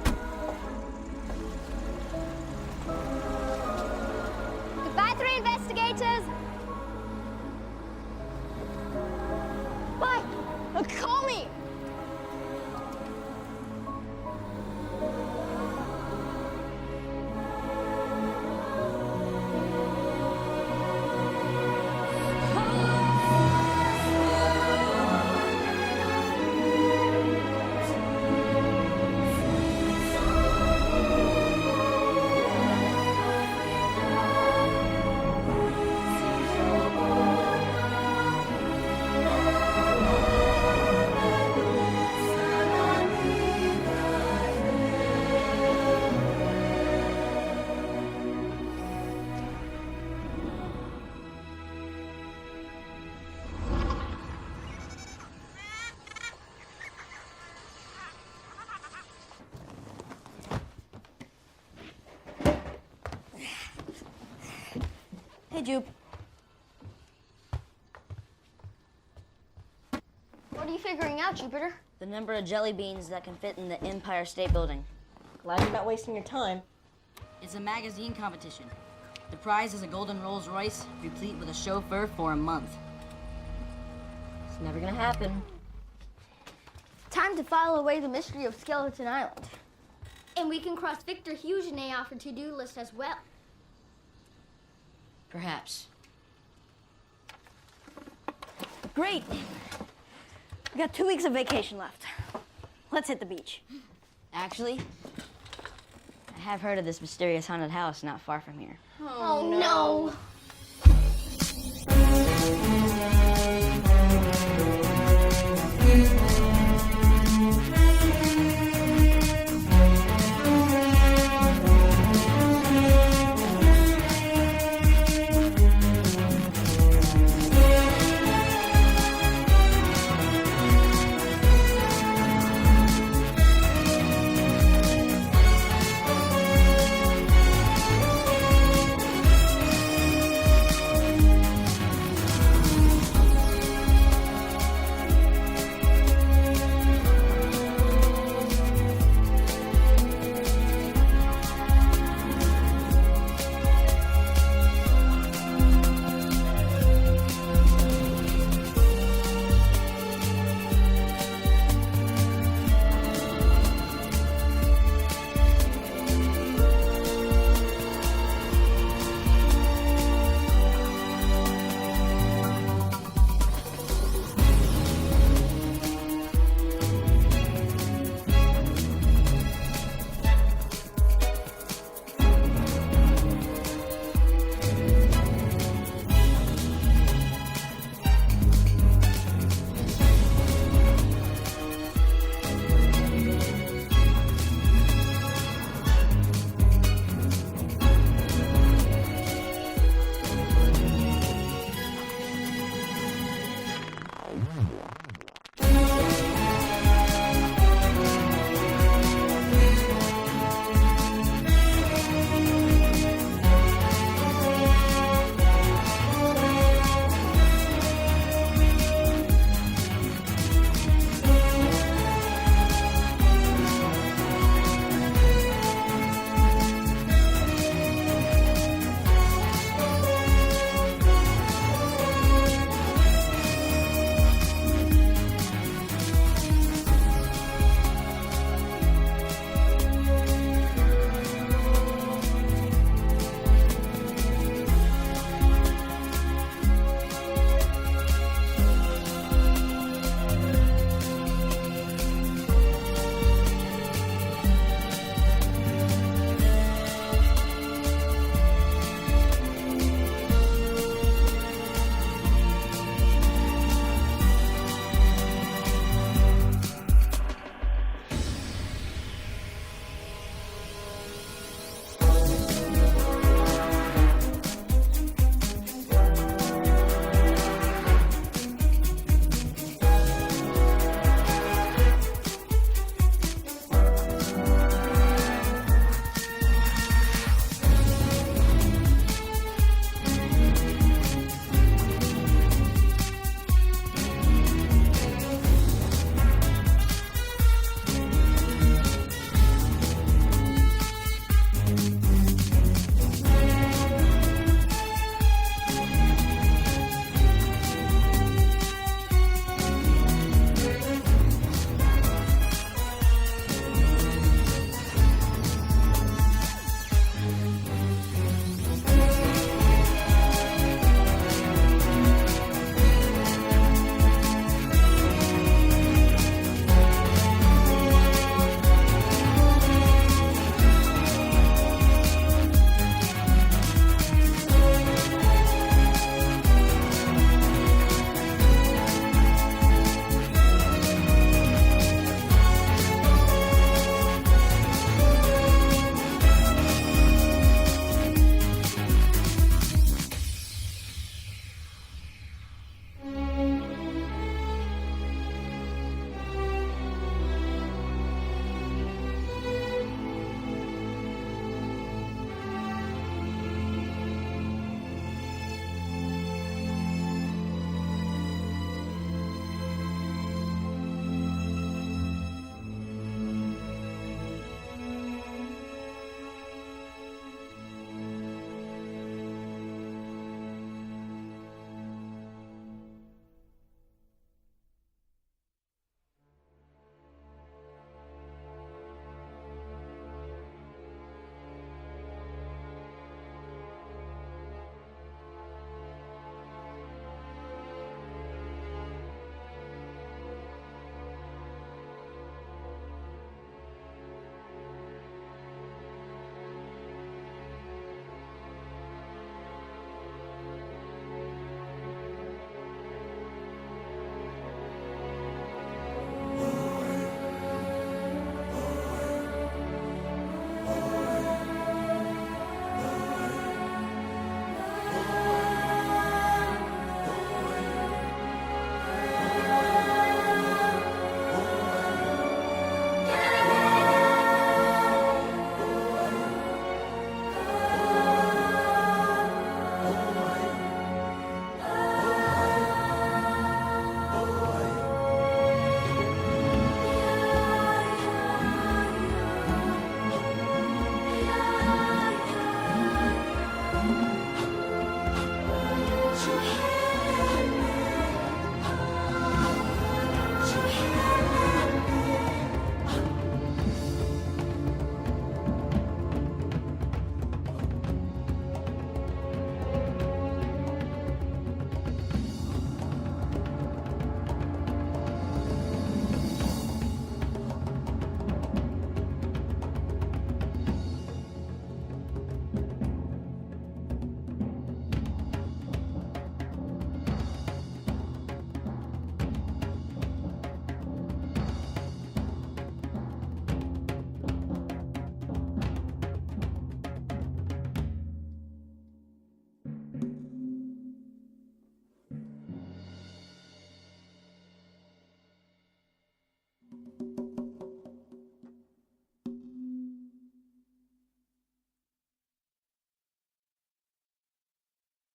Goodbye, 3 investigators! Bye! Call me! Hey, Jupe. What are you figuring out, Jupiter? The number of jelly beans that can fit in the Empire State Building. Glad you're not wasting your time. It's a magazine competition. The prize is a golden Rolls Royce, replete with a chauffeur for a month. It's never gonna happen. Time to file away the mystery of Skeleton Island. And we can cross Victor Hughes' name off our to-do list as well. Perhaps. Great. We got 2 weeks of vacation left. Let's hit the beach. Actually, I have heard of this mysterious haunted house not far from here. Oh no.